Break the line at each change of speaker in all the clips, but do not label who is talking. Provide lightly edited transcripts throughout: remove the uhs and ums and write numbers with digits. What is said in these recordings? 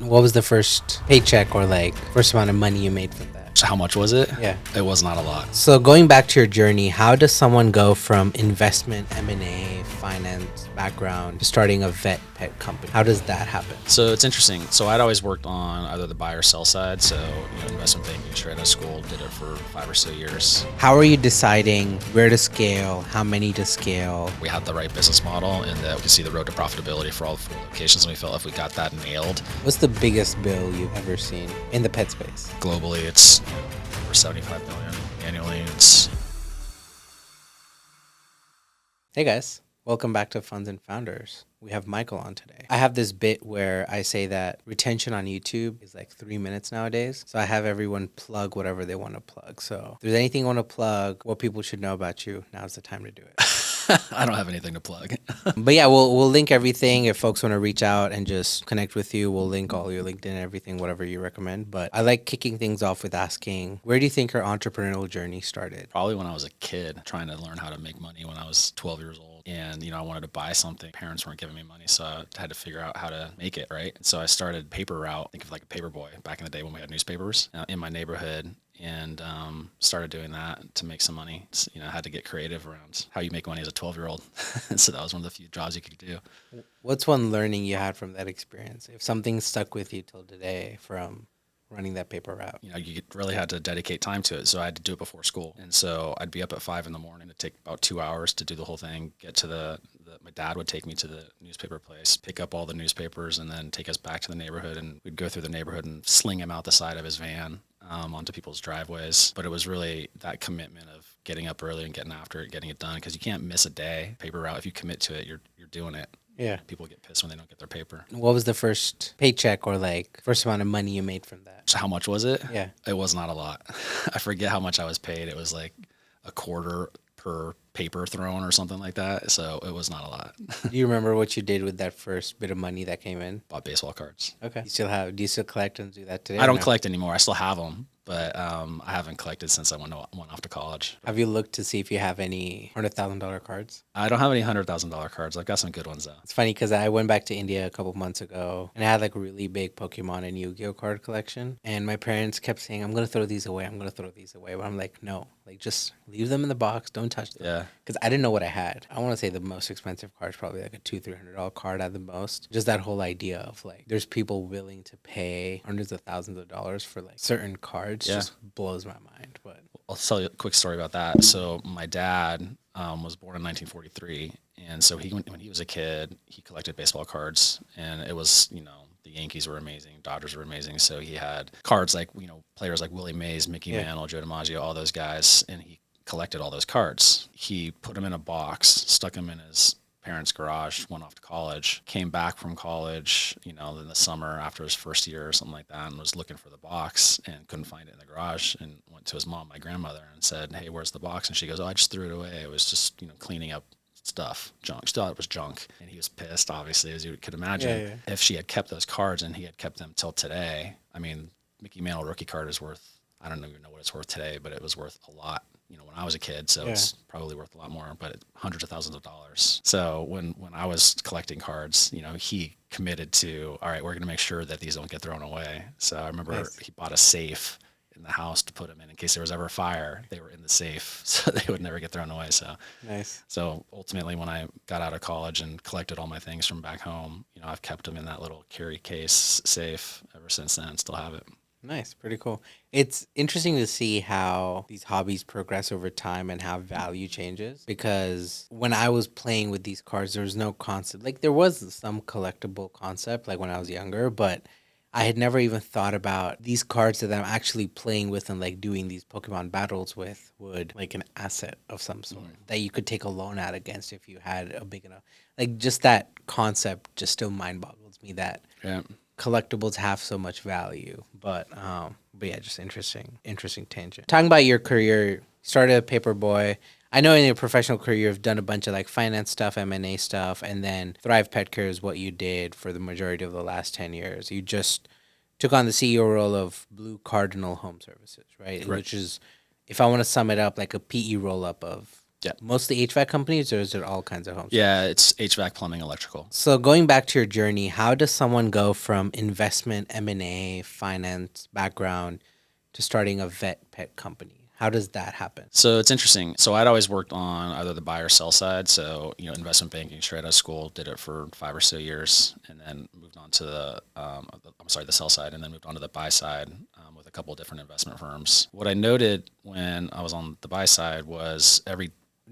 What was the first paycheck or like first amount of money you made from that?
How much was it?
Yeah.
It was not a lot.
So going back to your journey, how does someone go from investment, M&A, finance background to starting a vet pet company? How does that happen?
So it's interesting. So I'd always worked on either the buy or sell side. So, investment banking straight out of school, did it for 5 or so years.
How are you deciding where to scale, how many to scale?
We had the right business model and that we could see the road to profitability for all 4 locations. And we felt if we got that nailed
What's the biggest bill you've ever seen in the pet space?
globally, it's over 75 million annually. It's
Hey guys, welcome back to Funds and Founders. We have Michael on today. I have this bit where I say that retention on YouTube is like 3 minutes nowadays. So I have everyone plug whatever they want to plug. So if there's anything you want to plug, what people should know about you, now's the time to do it.
I don't have anything to plug.
But yeah, we'll link everything. If folks want to reach out and just connect with you, we'll link all your LinkedIn and everything, whatever you recommend. But I like kicking things off with asking, where do you think your entrepreneurial journey started?
Probably when I was a kid trying to learn how to make money when I was 12 years old. And, I wanted to buy something. Parents weren't giving me money, so I had to figure out how to make it, right? So I started paper route, think of like a paper boy back in the day when we had newspapers in my neighborhood. And started doing that to make some money. I had to get creative around how you make money as a 12-year-old. So that was one of the few jobs you could do.
What's one learning you had from that experience? If something stuck with you till today from running that paper route?
You really had to dedicate time to it. So I had to do it before school. And so I'd be up at 5 a.m. It'd take about 2 hours to do the whole thing, get to my dad would take me to the newspaper place, pick up all the newspapers, and then take us back to the neighborhood. And we'd go through the neighborhood and sling him out the side of his van onto people's driveways. But it was really that commitment of getting up early and getting after it, getting it done, because you can't miss a day. Paper route, if you commit to it, you're doing it.
Yeah.
People get pissed when they don't get their paper.
What was the first paycheck or like first amount of money you made from that?
So how much was it?
Yeah.
It was not a lot. I forget how much I was paid. It was like a quarter per paper thrown or something like that. So it was not a lot.
Do you remember what you did with that first bit of money that came in?
Bought baseball cards.
Okay. Do you still collect and do that today?
I don't collect anymore. I still have them, but I haven't collected since I went off to college.
Have you looked to see if you have any $100,000 cards?
I don't have any $100,000 cards. I've got some good ones though.
It's funny because I went back to India a couple months ago and I had like a really big Pokemon and Yu-Gi-Oh card collection. And my parents kept saying, I'm going to throw these away. I'm going to throw these away. But I'm like, no, like just leave them in the box. Don't touch them.
Yeah.
Because I didn't know what I had. I want to say the most expensive card is probably like a $200-$300 card at the most. Just that whole idea of like, there's people willing to pay hundreds of thousands of dollars for like certain cards.
Yeah.
Just blows my mind. But
I'll tell you a quick story about that. So my dad was born in 1943. And so when he was a kid, he collected baseball cards, and it was, the Yankees were amazing, Dodgers were amazing. So he had cards like, players like Willie Mays, Mickey Mantle, Joe DiMaggio, all those guys. And he collected all those cards. He put them in a box, stuck them in his parents' garage, went off to college, came back from college, in the summer after his first year or something like that, and was looking for the box and couldn't find it in the garage, and went to his mom, my grandmother, and said, hey, where's the box? And she goes, oh, I just threw it away. It was just, cleaning up stuff, junk. She thought it was junk. And he was pissed, obviously, as you could imagine.
Yeah.
If she had kept those cards and he had kept them till today, I mean, Mickey Mantle rookie card is worth, I don't even know what it's worth today, but it was worth a lot, when I was a kid. So it's probably worth a lot more, but hundreds of thousands of dollars. So when I was collecting cards, he committed to, all right, we're going to make sure that these don't get thrown away. So I remember he bought a safe in the house to put them in case there was ever a fire. They were in the safe, so they would never get thrown away. So
nice.
So ultimately, when I got out of college and collected all my things from back home, I've kept them in that little carry case safe ever since then. Still have it.
Nice. Pretty cool. It's interesting to see how these hobbies progress over time and how value changes. Because when I was playing with these cards, there was no concept. Like there was some collectible concept like when I was younger, but I had never even thought about these cards that I'm actually playing with and like doing these Pokemon battles with would like an asset of some sort that you could take a loan out against if you had a big enough, like just that concept just still mind boggles me that collectibles have so much value. But yeah, just interesting tangent. Talking about your career, started a paper boy. I know in your professional career, you've done a bunch of like finance stuff, M&A stuff, and then Thrive Pet Care is what you did for the majority of the last 10 years. You just took on the CEO role of Blue Cardinal Home Services, right?
Right.
Which is, if I want to sum it up, like a PE roll-up of
Yeah.
Mostly HVAC companies, or is it all kinds of homes?
Yeah, it's HVAC, plumbing, electrical.
So going back to your journey, how does someone go from investment, M&A, finance background to starting a vet pet company? How does that happen?
So it's interesting. So I'd always worked on either the buy or sell side. So, investment banking straight out of school, did it for 5 or so years, and then moved on to the sell side, and then moved on to the buy side with a couple of different investment firms. What I noted when I was on the buy side was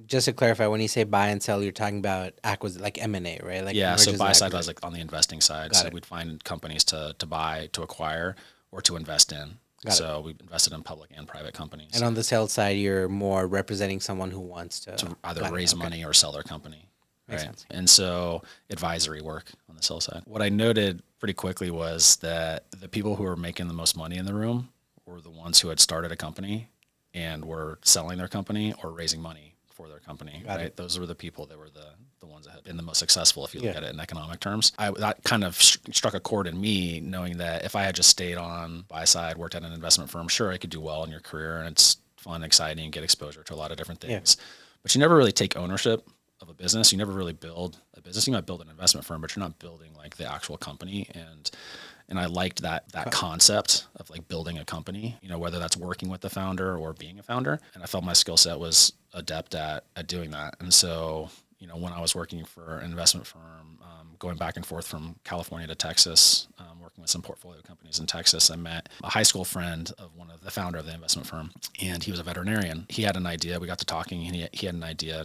Just to clarify, when you say buy and sell, you're talking about like M&A, right? Like
yeah, so
mergers
buy
and
side was
acquisitions.
like on the investing side.
Got
So
it.
we'd find companies to buy, to acquire, or to invest in.
Got it.
So we invested in public and private companies
And on the sales side, you're more representing someone who wants to
to either
got it.
raise
Okay.
money or sell their company.
Makes
Right.
sense.
And so advisory work on the sell side. What I noted pretty quickly was that the people who were making the most money in the room were the ones who had started a company and were selling their company or raising money for their company.
Got
Right.
it.
Those were the people that were the ones that had been the most successful if you look
Yeah.
at it in economic terms. That kind of struck a chord in me, knowing that if I had just stayed on buy side, worked at an investment firm, sure, I could do well in your career and it's fun, exciting, get exposure to a lot of different
Yeah.
things. But you never really take ownership of a business. You never really build a business. You might build an investment firm, but you're not building like the actual company. And I liked that concept of like building a company, whether that's working with the founder or being a founder. And I felt my skill set was adept at doing that. And so, when I was working for an investment firm, going back and forth from California to Texas, working with some portfolio companies in Texas, I met a high school friend of one of the founder of the investment firm, and he was a veterinarian. He had an idea. We got to talking, and he had an idea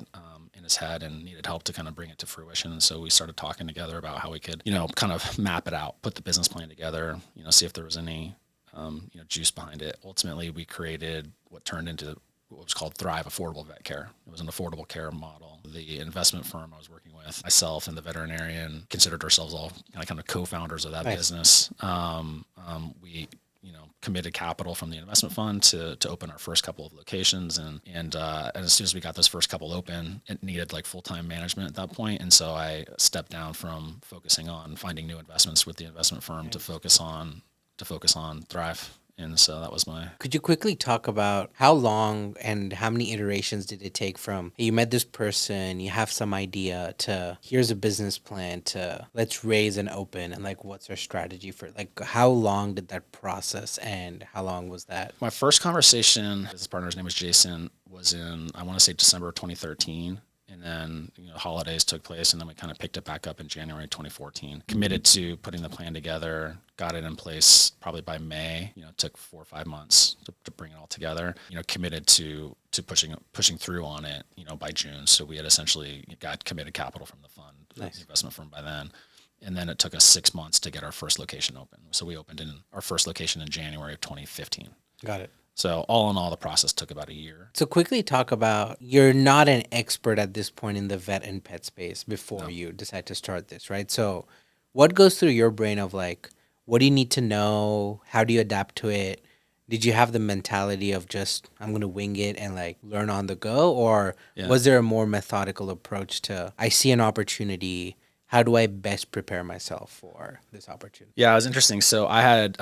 in his head and needed help to kind of bring it to fruition. And so we started talking together about how we could, kind of map it out, put the business plan together, see if there was any, juice behind it. Ultimately, we created what turned into what was called Thrive Affordable Vet Care. It was an affordable care model. The investment firm I was working with, myself and the veterinarian, considered ourselves all kind of co-founders of that
Nice.
business. We committed capital from the investment fund to open our first couple of locations, and as soon as we got those first couple open, it needed like full-time management at that point, and so I stepped down from focusing on finding new investments with the investment firm to focus on Thrive. And so that was my.
Could you quickly talk about how long and how many iterations did it take from hey, you met this person, you have some idea to here's a business plan to let's raise and open and like what's our strategy for like how long did that process and how long was that?
My first conversation, his partner's name was Jason, was in, I want to say December 2013. And then, holidays took place, and then we kind of picked it back up in January 2014. Committed to putting the plan together, got it in place probably by May. It took 4 or 5 months to bring it all together. Committed to pushing through on it, by June. So we had essentially got committed capital from the fund,
Nice.
the investment firm by then. And then it took us 6 months to get our first location open. So we opened in our first location in January of 2015.
Got it.
So all in all, the process took about a year.
So quickly talk about you're not an expert at this point in the vet and pet space before you decide to start this, right? So what goes through your brain of like, what do you need to know? How do you adapt to it? Did you have the mentality of just, I'm going to wing it and like learn on the go? Or was there a more methodical approach to, I see an opportunity. How do I best prepare myself for this opportunity?
Yeah, it was interesting. So I had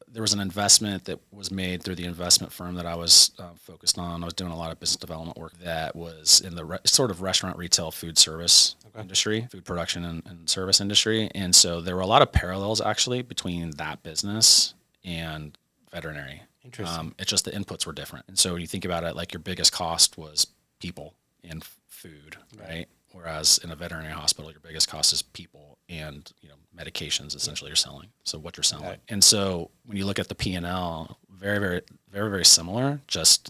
there was an investment that was made through the investment firm that I was focused on. I was doing a lot of business development work that was in the sort of restaurant, retail, food service industry, food production and service industry. And so there were a lot of parallels actually between that business and veterinary.
Interesting.
It's just the inputs were different. And so when you think about it, like your biggest cost was people and food, right? Whereas in a veterinary hospital, your biggest cost is people and medications. Essentially, you're selling. So what you're selling,
Right.
and so when you look at the P&L, very, very, very, very similar. Just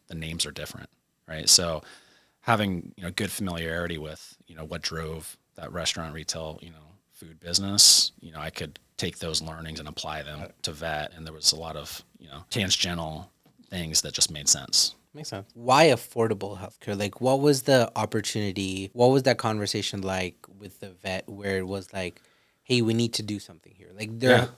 the names are different, right? So having good familiarity with what drove that restaurant, retail, food business, I could take those learnings and apply them to vet, and there was a lot of tangential things that just made sense.
Makes sense. Why affordable healthcare? Like, what was the opportunity? What was that conversation like with the vet where it was like, hey, we need to do something here? Like,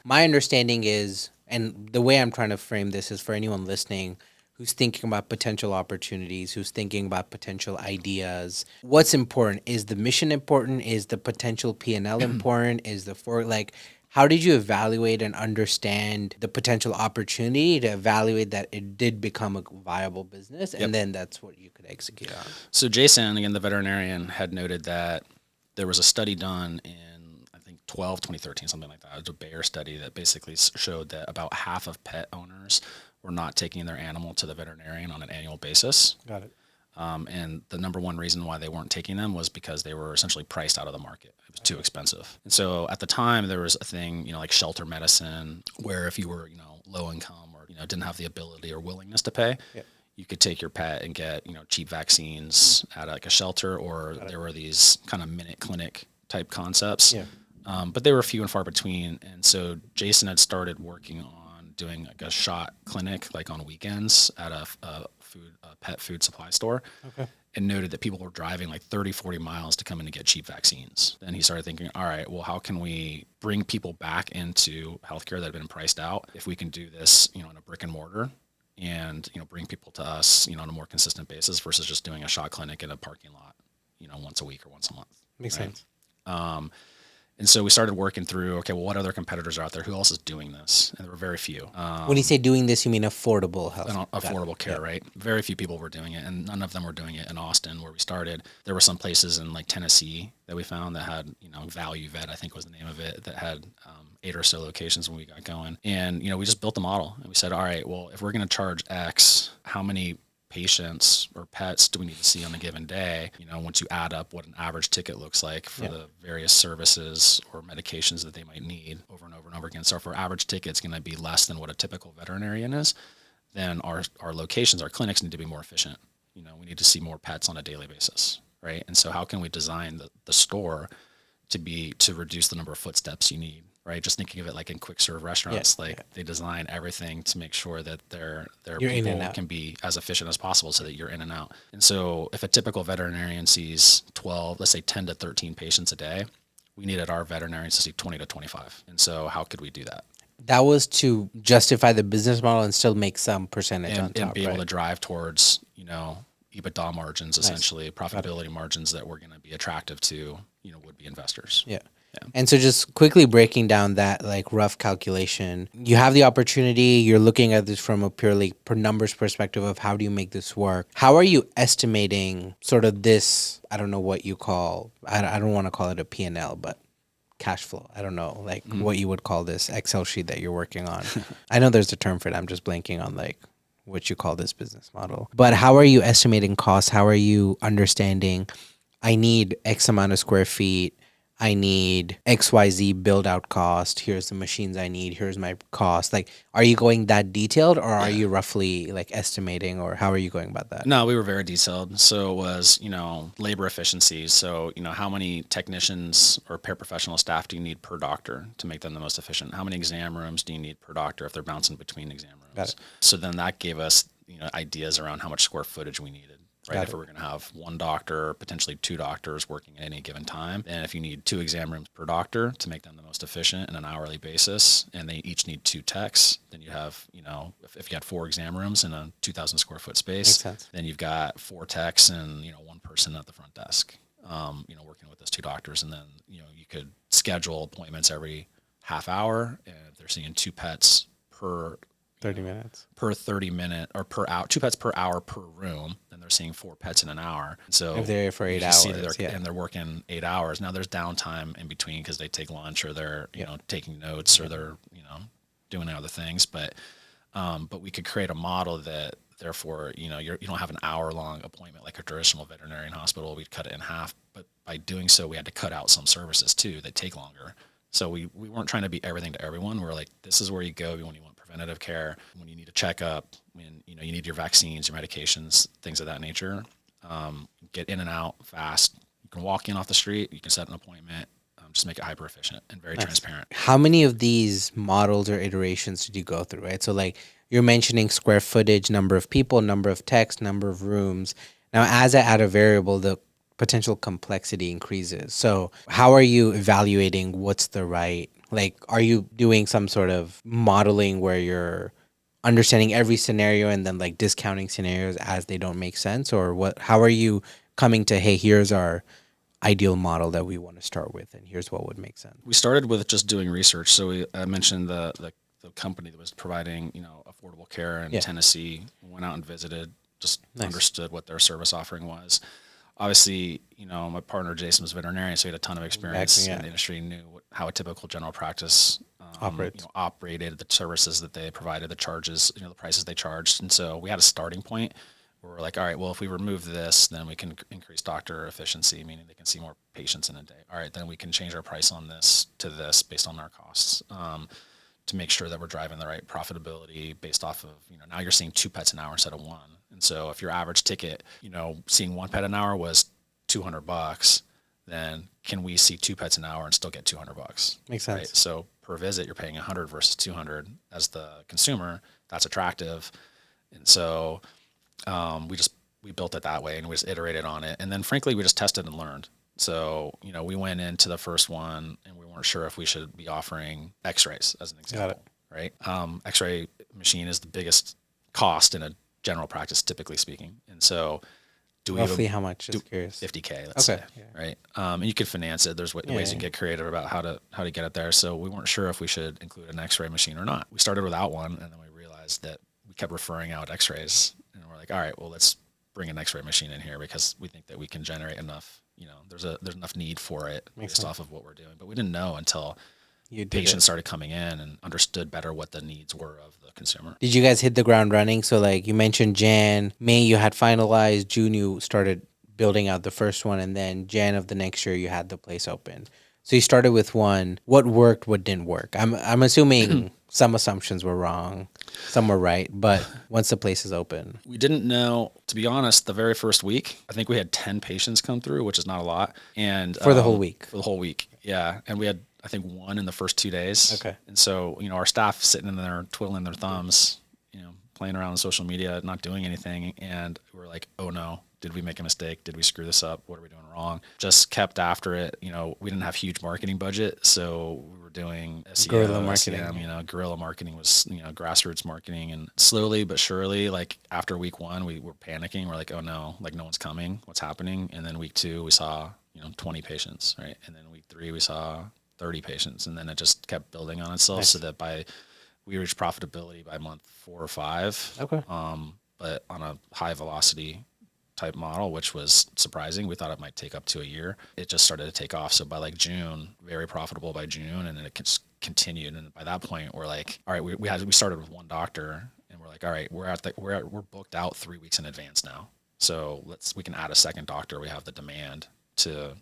my understanding is, and the way I'm trying to frame this is for anyone listening who's thinking about potential opportunities, who's thinking about potential ideas. What's important? Is the mission important? Is the potential P&L important? Is the like, How did you evaluate and understand the potential opportunity to evaluate that it did become a viable business,
Yep.
and then that's what you could execute on?
So Jason, again, the veterinarian, had noted that there was a study done in, I think, 2013, something like that. It was a Bayer study that basically showed that about half of pet owners were not taking their animal to the veterinarian on an annual basis.
Got it.
And the number one reason why they weren't taking them was because they were essentially priced out of the market. It was too expensive. And so at the time, there was a thing, like shelter medicine, where if you were, low income or, didn't have the ability or willingness to pay, you could take your pet and get, cheap vaccines at like a shelter, or there were these kind of minute clinic type concepts. But they were few and far between. And so Jason had started working on doing like a shot clinic, like on weekends at a pet food supply store.
Okay.
And noted that people were driving like 30, 40 miles to come in and get cheap vaccines. Then he started thinking, all right, well, how can we bring people back into healthcare that have been priced out if we can do this, in a brick and mortar, and, bring people to us, on a more consistent basis versus just doing a shot clinic in a parking lot, once a week or once a month.
Makes sense.
And so we started working through, okay, well, what other competitors are out there? Who else is doing this? And there were very few.
When you say doing this, you mean affordable health?
Affordable care, right? Very few people were doing it, and none of them were doing it in Austin, where we started. There were some places in like Tennessee that we found that had, Value Vet, I think was the name of it, that had 8 or so locations when we got going. And, we just built the model, and we said, all right, well, if we're going to charge X, how many patients or pets do we need to see on a given day? Once you add up what an average ticket looks like for the various services or medications that they might need over and over and over again. So if our average ticket's going to be less than what a typical veterinarian is, then our locations, our clinics need to be more efficient. We need to see more pets on a daily basis, right? And so how can we design the store to reduce the number of footsteps you need? Right, just thinking of it like in quick serve restaurants, they design everything to make sure that their people can be as efficient as possible, so that you're in and out. And so, if a typical veterinarian sees 12, let's say 10 to 13 patients a day, we needed our veterinarians to see 20 to 25. And so, how could we do that?
That was to justify the business model and still make some percentage on top,
and be able to drive towards EBITDA margins, essentially profitability margins that were going to be attractive to would-be investors.
Yeah. And so just quickly breaking down that like rough calculation, you have the opportunity, you're looking at this from a purely per numbers perspective of how do you make this work? How are you estimating sort of this, I don't know what you call, I don't want to call it a P&L, but cash flow. I don't know like what you would call this Excel sheet that you're working on. I know there's a term for it. I'm just blanking on like what you call this business model. But how are you estimating costs? How are you understanding I need X amount of square feet? I need XYZ build out cost. Here's the machines I need. Here's my cost. Like, are you going that detailed, or are you roughly like estimating, or how are you going about that?
No, we were very detailed. So it was, labor efficiency. So, how many technicians or paraprofessional staff do you need per doctor to make them the most efficient? How many exam rooms do you need per doctor if they're bouncing between exam rooms?
Got it.
So then that gave us, ideas around how much square footage we needed. Right, if we were going to have one doctor, potentially 2 doctors working at any given time, and if you need 2 exam rooms per doctor to make them the most efficient on an hourly basis, and they each need 2 techs, then you have, if you had 4 exam rooms in a 2,000 square foot space, then you've got 4 techs and 1 person at the front desk, working with those 2 doctors, and then you could schedule appointments every half hour, and if they're seeing 2 pets per
30 minutes
per 30 minute or per hour, 2 pets per hour per room, then they're seeing 4 pets in an hour. So
if they're here for 8 hours,
and they're working 8 hours. Now there's downtime in between because they take lunch or they're taking notes or they're doing other things. But we could create a model that therefore you don't have an hour long appointment like a traditional veterinarian hospital. We'd cut it in half, but by doing so, we had to cut out some services too that take longer. So we weren't trying to be everything to everyone. We're like, this is where you go when you want preventative care, when you need a checkup, when you need your vaccines, your medications, things of that nature. Get in and out fast. You can walk in off the street. You can set an appointment. Just make it hyper efficient and very transparent.
How many of these models or iterations did you go through? Right, so like you're mentioning square footage, number of people, number of techs, number of rooms. Now, as I add a variable, the potential complexity increases. So how are you evaluating what's the right, like, are you doing some sort of modeling where you're understanding every scenario and then like discounting scenarios as they don't make sense, or what, how are you coming to, hey, here's our ideal model that we want to start with, and here's what would make sense.
We started with just doing research. So I mentioned the company that was providing, affordable care in Tennessee. We went out and visited, just understood what their service offering was. Obviously, my partner Jason was a veterinarian, so he had a ton of experience in the industry, knew how a typical general practice operated, the services that they provided, the charges, the prices they charged. And so we had a starting point where we're like, all right, well, if we remove this, then we can increase doctor efficiency, meaning they can see more patients in a day. All right, then we can change our price on this to this based on our costs. To make sure that we're driving the right profitability based off of, now you're seeing 2 pets an hour instead of 1. And so if your average ticket, seeing 1 pet an hour was $200, then can we see 2 pets an hour and still get $200?
Makes sense.
Right? So per visit, you're paying 100 versus 200 as the consumer. That's attractive. And so we built it that way, and we just iterated on it. And then frankly, we just tested and learned. So, we went into the first one and we weren't sure if we should be offering x-rays as an example, right? X-ray machine is the biggest cost in a general practice, typically speaking. And so
roughly how much? Just curious.
$50K, let's say, right? And you could finance it. There's ways you can get creative about how to get it there. So we weren't sure if we should include an x-ray machine or not. We started without one, and then we realized that we kept referring out x-rays, and we're like, all right, well, let's bring an x-ray machine in here because we think that we can generate enough. There's enough need for it based off of what we're doing. But we didn't know until patients started coming in and understood better what the needs were of the consumer.
Did you guys hit the ground running? So like you mentioned May you had finalized, June you started building out the first one, and then Jan of the next year you had the place open. So you started with one. What worked, what didn't work? I'm assuming some assumptions were wrong, some were right, but once the place is open.
We didn't know, to be honest, the very first week, I think we had 10 patients come through, which is not a lot. And
for the whole week?
For the whole week, yeah. And we had, I think, 1 in the first 2 days.
Okay.
And so, our staff sitting in there twiddling their thumbs, playing around on social media, not doing anything. And we're like, oh no, did we make a mistake? Did we screw this up? What are we doing wrong? Just kept after it. We didn't have huge marketing budget, so we were doing SEO,
guerrilla marketing.
SEM, guerrilla marketing was, grassroots marketing. And slowly but surely, like after week 1, we were panicking. We're like, oh no, like no one's coming. What's happening? And then week 2, we saw, 20 patients, right? And then week 3, we saw 30 patients. And then it just kept building on itself so that we reached profitability by month 4 or 5.
Okay.
But on a high velocity type model, which was surprising. We thought it might take up to a year. It just started to take off. So by like June, very profitable by June, and then it continued. And by that point, we're like, all right, we started with 1 doctor, and we're like, all right, we're booked out 3 weeks in advance now. So we can add a second doctor. We have the demand to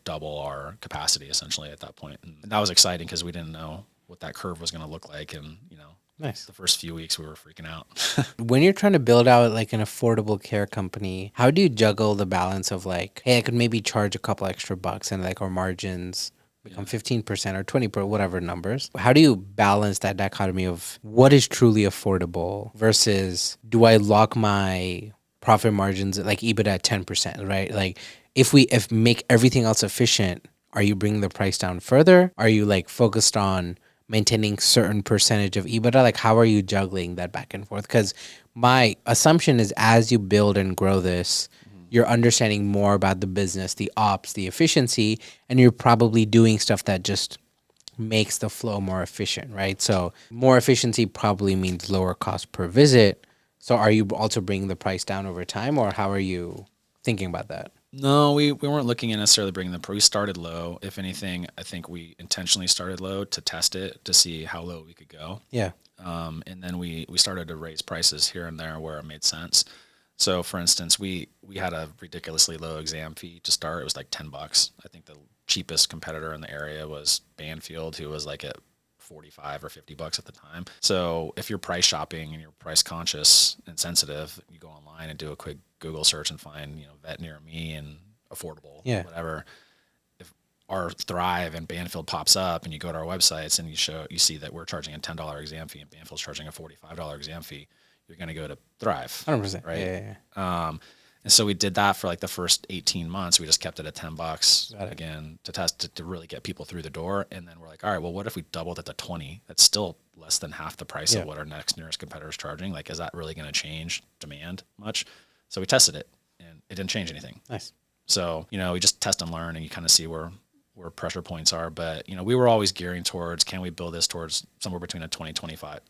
double our capacity essentially at that point. And that was exciting because we didn't know what that curve was going to look like. And,
nice.
The first few weeks we were freaking out.
When you're trying to build out like an affordable care company, how do you juggle the balance of like, hey, I could maybe charge a couple extra bucks and like our margins become 15% or 20%, whatever numbers. How do you balance that dichotomy of what is truly affordable versus do I lock my profit margins like EBITDA at 10%, right? Like if make everything else efficient, are you bringing the price down further? Are you like focused on maintaining certain percentage of EBITDA? Like how are you juggling that back and forth? Because my assumption is as you build and grow this, you're understanding more about the business, the ops, the efficiency, and you're probably doing stuff that just makes the flow more efficient, right? So more efficiency probably means lower cost per visit. So are you also bringing the price down over time, or how are you thinking about that?
No, we weren't looking at necessarily bringing the price. We started low. If anything, I think we intentionally started low to test it, to see how low we could go.
Yeah.
And then we started to raise prices here and there where it made sense. So for instance, we had a ridiculously low exam fee to start. It was like $10. I think the cheapest competitor in the area was Banfield, who was like at 45 or $50 at the time. So if you're price shopping and you're price conscious and sensitive, you go online and do a quick Google search and find, vet near me and affordable, whatever. If our Thrive and Banfield pops up and you go to our websites and you see that we're charging a $10 exam fee and Banfield's charging a $45 exam fee, you're going to go to Thrive.
100%.
Right.
Yeah.
And so we did that for like the first 18 months. We just kept it at $10 again to test to really get people through the door. And then we're like, all right, well, what if we doubled it to 20? That's still less than half the price of what our next nearest competitor is charging. Like, is that really going to change demand much? So we tested it and it didn't change anything.
Nice.
So, we just test and learn, and you kind of see where pressure points are. But, we were always gearing towards, can we build this towards somewhere between a 20 and 25%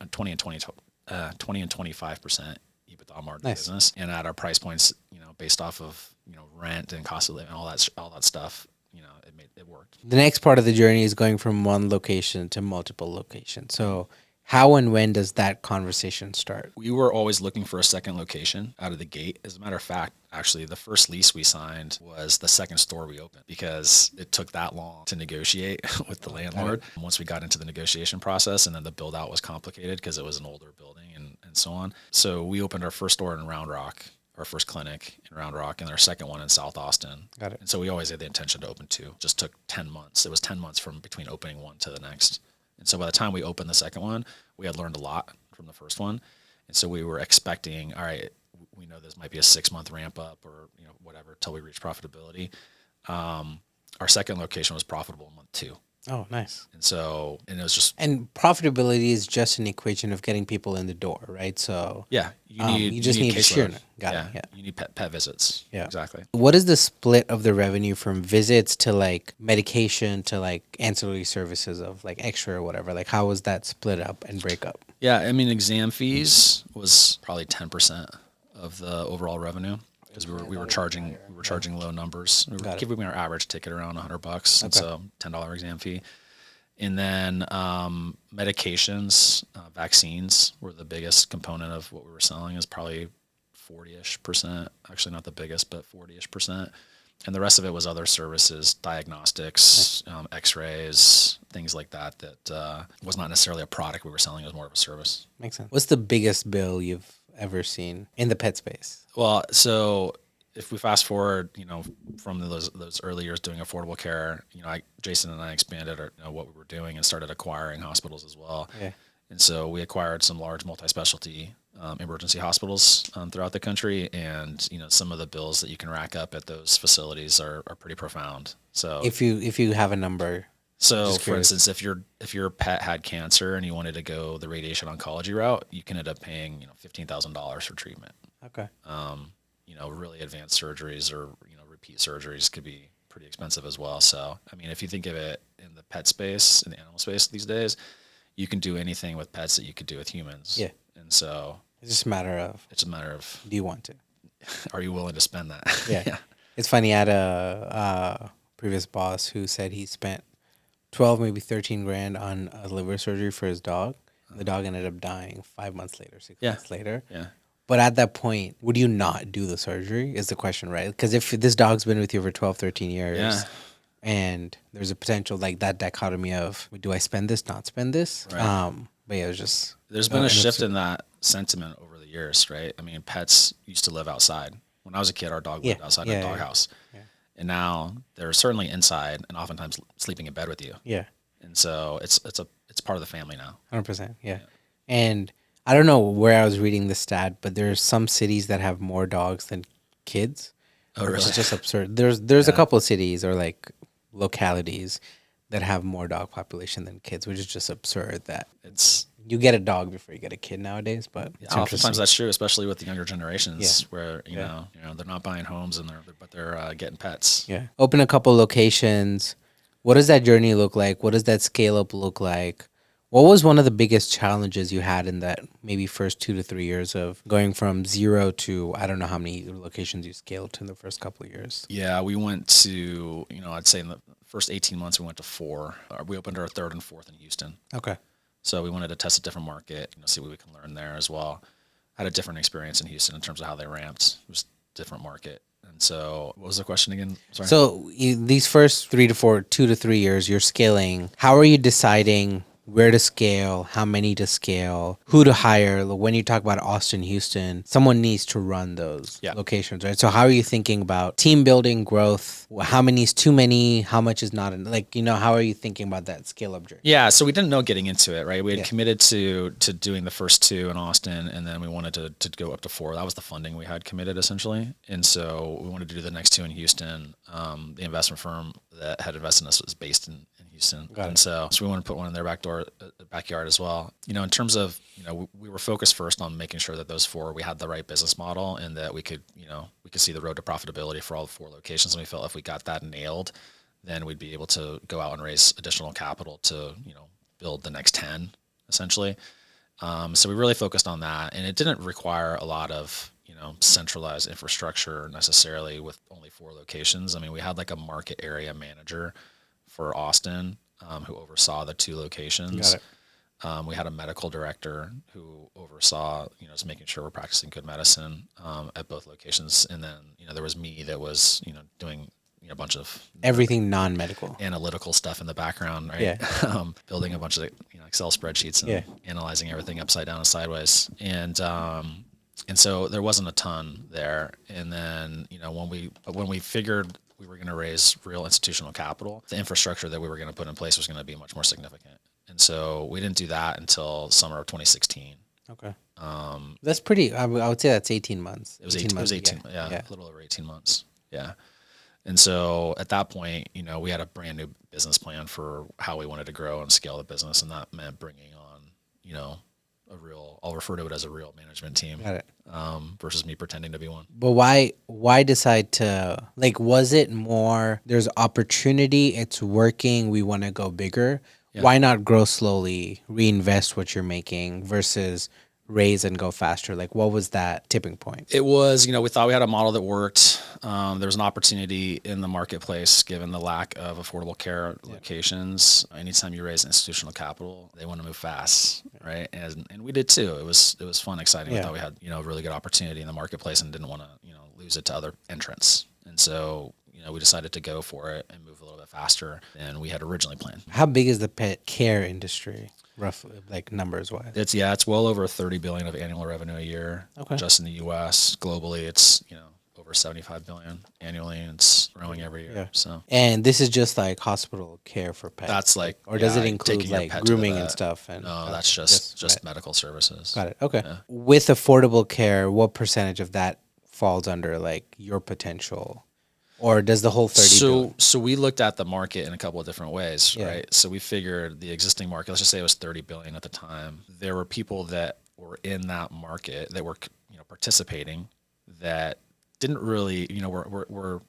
EBITDA margin
Nice.
business. And at our price points, based off of, rent and cost of living and all that stuff, it worked.
The next part of the journey is going from one location to multiple locations. So how and when does that conversation start?
We were always looking for a second location out of the gate. As a matter of fact, actually, the first lease we signed was the second store we opened because it took that long to negotiate with the landlord. Once we got into the negotiation process, and then the build out was complicated because it was an older building and so on. So we opened our first store in Round Rock, our first clinic in Round Rock, and our second one in South Austin.
Got it.
And so we always had the intention to open two. Just took 10 months. It was 10 months from between opening one to the next. And so by the time we opened the second one, we had learned a lot from the first one. And so we were expecting, all right, we know this might be a 6-month ramp up or, whatever, till we reach profitability. Our second location was profitable in month 2.
Oh, nice.
And it was just,
And profitability is just an equation of getting people in the door, right? So
yeah,
you just need to share. Got it. Yeah.
You need pet visits.
Yeah.
Exactly.
What is the split of the revenue from visits to like medication to like ancillary services of like extra or whatever? Like how was that split up and break up?
Yeah. I mean, exam fees was probably 10% of the overall revenue. Because we were charging low numbers. We were giving our average ticket around $100, and so $10 exam fee. And then medications, vaccines were the biggest component of what we were selling. Is probably 40-ish%. Actually, not the biggest, but 40-ish%. And the rest of it was other services, diagnostics, X-rays, things like that. That was not necessarily a product we were selling; it was more of a service.
Makes sense. What's the biggest bill you've ever seen in the pet space?
Well, so if we fast forward, from those early years doing affordable care, Jason and I expanded what we were doing and started acquiring hospitals as well.
Yeah.
And so we acquired some large multi-specialty emergency hospitals throughout the country, and some of the bills that you can rack up at those facilities are pretty profound. So
if you have a number.
So, for instance, if your pet had cancer and you wanted to go the radiation oncology route, you can end up paying $15,000 for treatment.
Okay.
Really advanced surgeries or repeat surgeries could be pretty expensive as well. So, I mean, if you think of it in the pet space, in the animal space these days, you can do anything with pets that you could do with humans.
Yeah.
And so
it's just a matter of. Do you want to?
Are you willing to spend that?
Yeah. Yeah. It's funny. I had a previous boss who said he spent 12, maybe 13 grand on a liver surgery for his dog. The dog ended up dying 5 months later, 6 months later.
Yeah.
But at that point, would you not do the surgery is the question, right? Because if this dog's been with you for 12, 13 years and there's a potential like that dichotomy of, do I spend this, not spend this?
Right.
But yeah, it was just.
There's been a shift in that sentiment over the years, right? I mean, pets used to live outside. When I was a kid, our dog lived outside our doghouse. Yeah. And now they're certainly inside and oftentimes sleeping in bed with you. Yeah. And so it's part of the family now.
100%. Yeah. And I don't know where I was reading this stat, but there's some cities that have more dogs than kids.
Oh, really?
Which is just absurd. There's a couple of cities or like localities that have more dog population than kids, which is just absurd that you get a dog before you get a kid nowadays. But
oftentimes that's true, especially with the younger generations where you know they're not buying homes but they're getting pets.
Yeah. Open a couple locations. What does that journey look like? What does that scale up look like? What was one of the biggest challenges you had in that maybe first 2 to 3 years of going from 0 to, I don't know how many locations you scaled to in the first couple of years?
Yeah, we went to, I'd say in the first 18 months, we went to 4. We opened our 3rd and 4th in Houston.
Okay.
So we wanted to test a different market, see what we can learn there as well. Had a different experience in Houston in terms of how they ramped. It was a different market. And so what was the question again? Sorry.
So these first 2 to 3 years, you're scaling. How are you deciding where to scale, how many to scale, who to hire? When you talk about Austin, Houston, someone needs to run those locations, right? So how are you thinking about team building, growth? How many is too many? How much is not? How are you thinking about that scale up journey?
Yeah, so we didn't know getting into it, right? We had committed to doing the first 2 in Austin, and then we wanted to go up to 4. That was the funding we had committed, essentially. And so we wanted to do the next 2 in Houston. The investment firm that had invested in us was based in Houston.
Got
And
it.
so we want to put one in their backyard as well. In terms of, we were focused first on making sure that those four, we had the right business model and that we could see the road to profitability for all the four locations. And we felt if we got that nailed, then we'd be able to go out and raise additional capital to, build the next 10 essentially. So we really focused on that, and it didn't require a lot of, centralized infrastructure necessarily with only four locations. I mean, we had like a market area manager for Austin, who oversaw the two locations.
Got it.
We had a medical director who oversaw, just making sure we're practicing good medicine at both locations. And then, there was me that was, doing a bunch of
Everything non-medical.
analytical stuff in the background, right?
Yeah.
Building a bunch of Excel spreadsheets and
Yeah.
analyzing everything upside down and sideways. And so there wasn't a ton there. And then, when we figured we were going to raise real institutional capital, the infrastructure that we were going to put in place was going to be much more significant. And so we didn't do that until summer of 2016.
Okay. That's pretty, I would say that's 18 months.
It was 18, yeah, a little over 18 months. Yeah. And so at that point, we had a brand new business plan for how we wanted to grow and scale the business. And that meant bringing on, I'll refer to it as a real management team.
Got it.
Versus me pretending to be one.
But why decide to, like, was it more there's opportunity, it's working, we want to go bigger?
Yeah.
Why not grow slowly, reinvest what you're making versus raise and go faster? Like, what was that tipping point?
It was, we thought we had a model that worked. There was an opportunity in the marketplace given the lack of affordable care locations. Anytime you raise institutional capital, they want to move fast, right? And we did too. It was fun, exciting. We thought we had, a really good opportunity in the marketplace and didn't want to, lose it to other entrants. And so, we decided to go for it and move a little bit faster than we had originally planned.
How big is the pet care industry, roughly, like numbers wise?
It's well over $30 billion of annual revenue a year.
Okay.
Just in the U.S. Globally, it's over $75 billion annually, and it's growing every year.
Yeah.
So,
and this is just like hospital care for pets.
that's like,
or does it
taking
include
your
like
pet to the
grooming and
vet.
stuff? And
No, that's just
vet.
medical services.
Got it. Okay.
Yeah.
With affordable care, what percentage of that falls under like your potential, or does the whole 30 billion?
So we looked at the market in a couple of different ways,
Yeah.
right? So we figured the existing market, let's just say it was 30 billion at the time. There were people that were in that market that were, participating that didn't really, were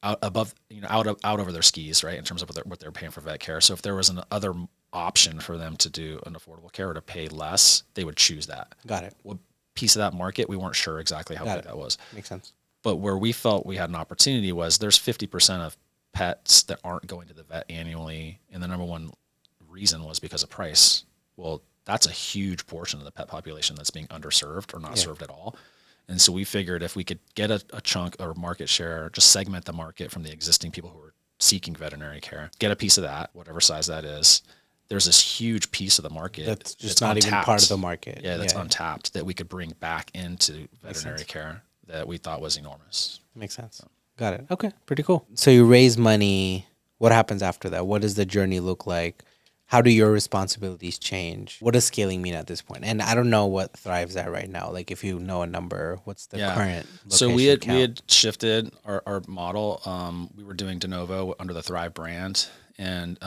out above, out over their skis, right? In terms of what they're paying for vet care. So if there was an other option for them to do an affordable care or to pay less, they would choose that.
Got it.
What piece of that market, we weren't sure exactly how
Got
big
it.
that was.
Makes sense.
But where we felt we had an opportunity was there's 50% of pets that aren't going to the vet annually. And the number one reason was because of price. Well, that's a huge portion of the pet population that's being underserved or not served at all. And so we figured if we could get a chunk or market share, just segment the market from the existing people who are seeking veterinary care, get a piece of that, whatever size that is. There's this huge piece of the market
That's just not even part of the market.
Yeah, that's untapped that we could bring back into veterinary care that we thought was enormous.
Makes sense. Got it. Okay. Pretty cool. So you raise money. What happens after that? What does the journey look like? How do your responsibilities change? What does scaling mean at this point? And I don't know what Thrive's at right now. Like, if you know a number, what's the current location
So we
count?
had shifted our model. We were doing de novo under the Thrive brand. And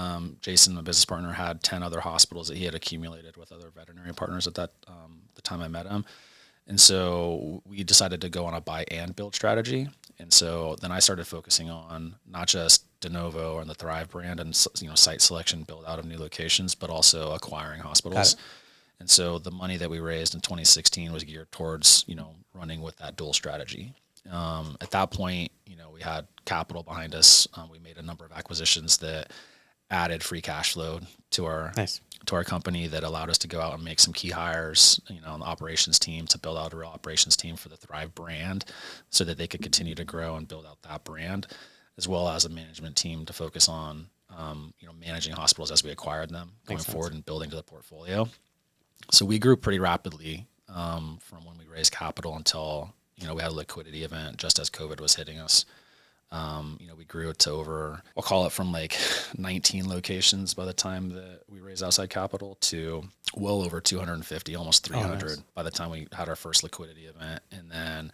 Jason, my business partner, had 10 other hospitals that he had accumulated with other veterinary partners at that the time I met him. And so we decided to go on a buy and build strategy. And so then I started focusing on not just de novo and the Thrive brand and site selection, build out of new locations, but also acquiring hospitals. And so the money that we raised in 2016 was geared towards running with that dual strategy. At that point, we had capital behind us. We made a number of acquisitions that added free cash flow to our company that allowed us to go out and make some key hires, on the operations team to build out a real operations team for the Thrive brand so that they could continue to grow and build out that brand, as well as a management team to focus on, managing hospitals as we acquired them going forward and building to the portfolio. So we grew pretty rapidly from when we raised capital until, we had a liquidity event just as COVID was hitting us. We grew it to over, I'll call it from like 19 locations by the time that we raised outside capital to well over 250, almost 300 by the time we had our first liquidity event. And then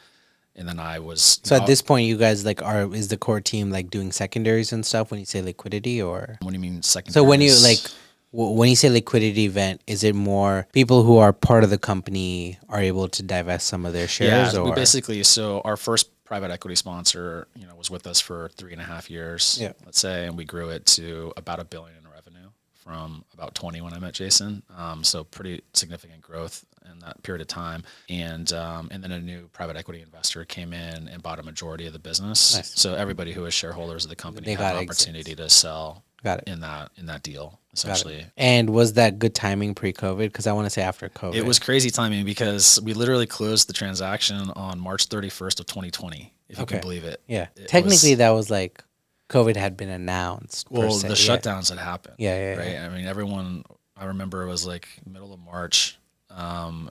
And then I was,
So at this point, you guys like is the core team like doing secondaries and stuff when you say liquidity, or
what do you mean
so when you like
secondaries?
when you say liquidity event, is it more people who are part of the company are able to divest some of their
Yeah,
shares,
we
or
basically, so our first private equity sponsor, was with us for 3.5 years,
yeah,
let's say, and we grew it to about $1 billion in revenue from about 20 when I met Jason. So pretty significant growth in that period of time. And then a new private equity investor came in and bought a majority of the business.
nice,
So everybody who was shareholders of the company
they
had an
got exits,
opportunity to sell
got it.
in that deal,
Got it.
essentially.
And was that good timing pre-COVID? Because I want to say after
It
COVID.
was crazy timing because we literally closed the transaction on March 31st of 2020, if you can
Okay.
believe it.
Yeah.
It
Technically,
was,
that was like COVID had been announced per
well, the
se. Yeah.
shutdowns had happened,
Yeah. Yeah. Yeah.
right? I mean, everyone, I remember it was like middle of March, and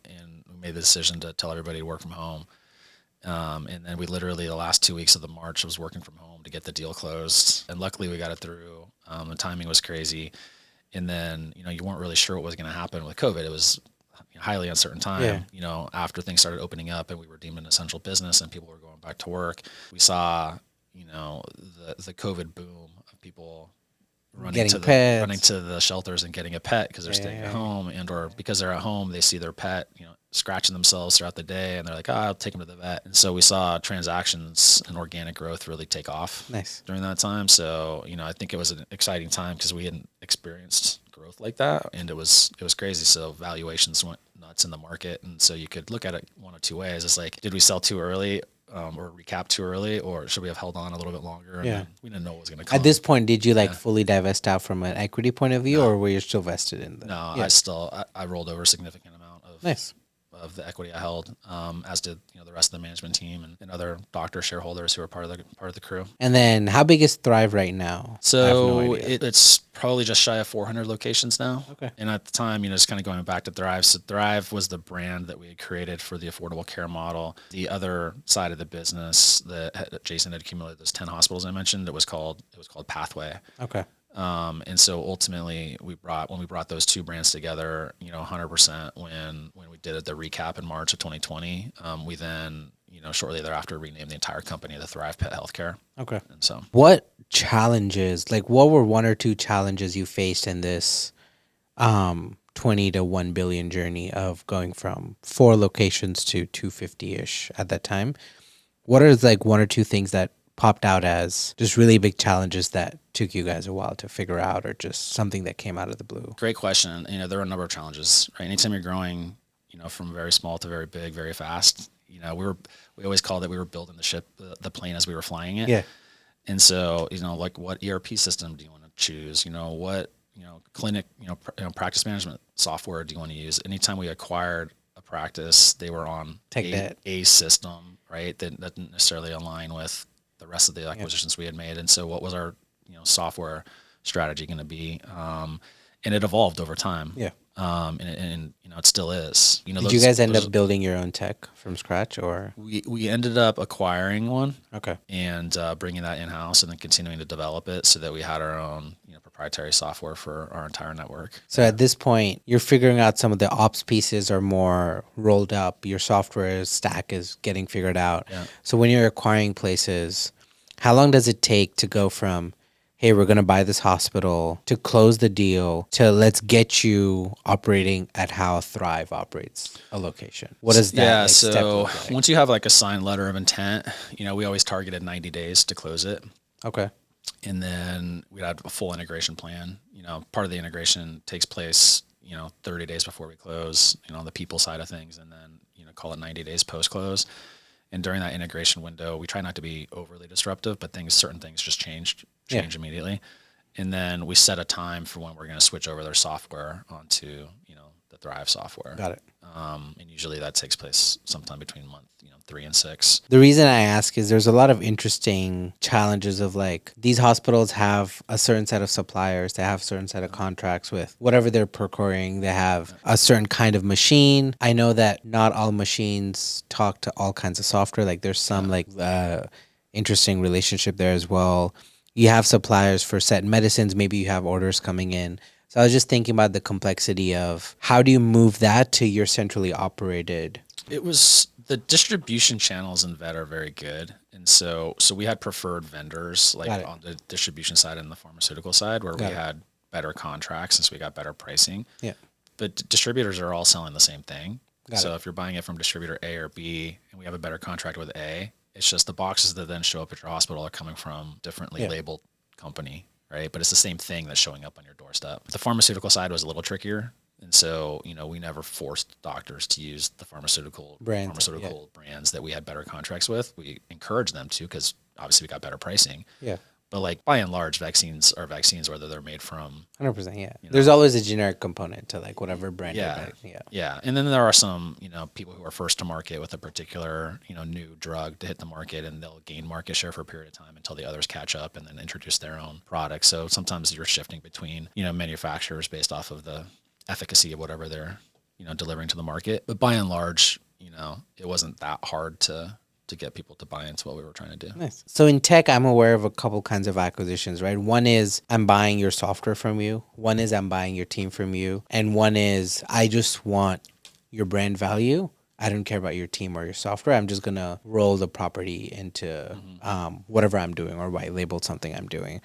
we made the decision to tell everybody to work from home. And then we literally, the last 2 weeks of the March, was working from home to get the deal closed. And luckily, we got it through. The timing was crazy. And then, you weren't really sure what was going to happen with COVID. It was a highly uncertain
Yeah.
time, after things started opening up and we were deemed an essential business and people were going back to work. We saw, the COVID boom of people
Getting
running
pets.
to the shelters and getting a pet because they're
Yeah.
staying
Yeah.
at
Yeah.
home, and or because they're at home, they see their pet, scratching themselves throughout the day, and they're like, I'll take them to the vet. And so we saw transactions and organic growth really take off
Nice.
during that time. So, I think it was an exciting time because we hadn't experienced growth like that, and it was crazy. So valuations went nuts in the market, and so you could look at it one of two ways. It's like, did we sell too early? Or recap too early, or should we have held on a little bit longer? And
Yeah.
then we didn't know what was going to come.
At this point, did you like
Yeah.
fully divest out from an equity point of view,
No.
or were you still vested in the?
No,
Yeah.
I rolled over a significant amount
Nice.
of the equity I held, as did the rest of the management team and other doctor shareholders who were part of the crew.
And then, how big is Thrive right now? I have no
So
idea.
it's probably just shy of 400 locations now.
Okay.
And at the time, just kind of going back to Thrive. So Thrive was the brand that we had created for the affordable care model. The other side of the business that Jason had accumulated, those 10 hospitals I mentioned, it was called Pathway.
Okay.
And so ultimately, when we brought those two brands together, 100%, when we did the recap in March of 2020, we then, shortly thereafter renamed the entire company the Thrive Pet Healthcare.
Okay.
And so,
What challenges, like what were one or two challenges you faced in this 20 to 1 billion journey of going from 4 locations to 250-ish at that time? What are like one or two things that popped out as just really big challenges that took you guys a while to figure out, or just something that came out of the blue?
great question. There are a number of challenges, right? Anytime you're growing, from very small to very big, very fast, we always called it, we were building the ship, the plane as we were flying it.
Yeah.
And so, like, what ERP system do you want to choose? What, clinic, practice management software do you want to use? Anytime we acquired a practice, they were on
Tech debt.
a system, right? That didn't necessarily align with the rest of the acquisitions we had made. And so what was our, software strategy going to be? And it evolved over time.
Yeah.
And it still is.
Did you guys end up building your own tech from scratch, or?
We ended up acquiring one.
Okay.
And bringing that in house, and then continuing to develop it so that we had our own proprietary software for our entire network.
So at this point, you're figuring out some of the ops pieces are more rolled up. Your software stack is getting figured out.
Yeah.
So when you're acquiring places, how long does it take to go from, hey, we're going to buy this hospital, to close the deal, to let's get you operating at how Thrive operates a location? What does that step look like?
Once you have like a signed letter of intent, we always targeted 90 days to close it.
Okay.
And then we had a full integration plan. Part of the integration takes place, 30 days before we close, on the people side of things, and then, call it 90 days post-close. And during that integration window, we try not to be overly disruptive, but certain things just change immediately. And then we set a time for when we're going to switch over their software onto, the Thrive software.
Got it.
And usually that takes place sometime between month, 3 and 6.
The reason I ask is there's a lot of interesting challenges of like these hospitals have a certain set of suppliers, they have a certain set of contracts with whatever they're procuring, they have a certain kind of machine. I know that not all machines talk to all kinds of software. Like there's some interesting relationship there as well. You have suppliers for set medicines, maybe you have orders coming in. So I was just thinking about the complexity of how do you move that to your centrally operated?
It was The distribution channels in vet are very good. And so we had preferred vendors like
Got it.
on the distribution side and the pharmaceutical side where we
Got it.
had better contracts since we got better pricing.
Yeah.
But distributors are all selling the same thing.
Got
So
it.
if you're buying it from distributor A or B and we have a better contract with A, it's just the boxes that then show up at your hospital are coming from differently
Yeah.
labeled company, right? But it's the same thing that's showing up on your doorstep. The pharmaceutical side was a little trickier. And so, we never forced doctors to use the pharmaceutical brands that we had better contracts with. We encouraged them to because obviously we got better pricing.
Yeah.
But like by and large, vaccines are vaccines, whether they're made from
100%. Yeah. There's always a generic component to like whatever brand.
Yeah.
Yeah.
Yeah. And then there are some, people who are first to market with a particular, new drug to hit the market and they'll gain market share for a period of time until the others catch up and then introduce their own product. So sometimes you're shifting between, manufacturers based off of the efficacy of whatever they're, delivering to the market. But by and large, it wasn't that hard to get people to buy into what we were trying to do.
Nice. So in tech, I'm aware of a couple kinds of acquisitions, right? One is I'm buying your software from you. One is I'm buying your team from you. And one is I just want your brand value. I don't care about your team or your software. I'm just going to roll the property into whatever I'm doing or white label something I'm doing.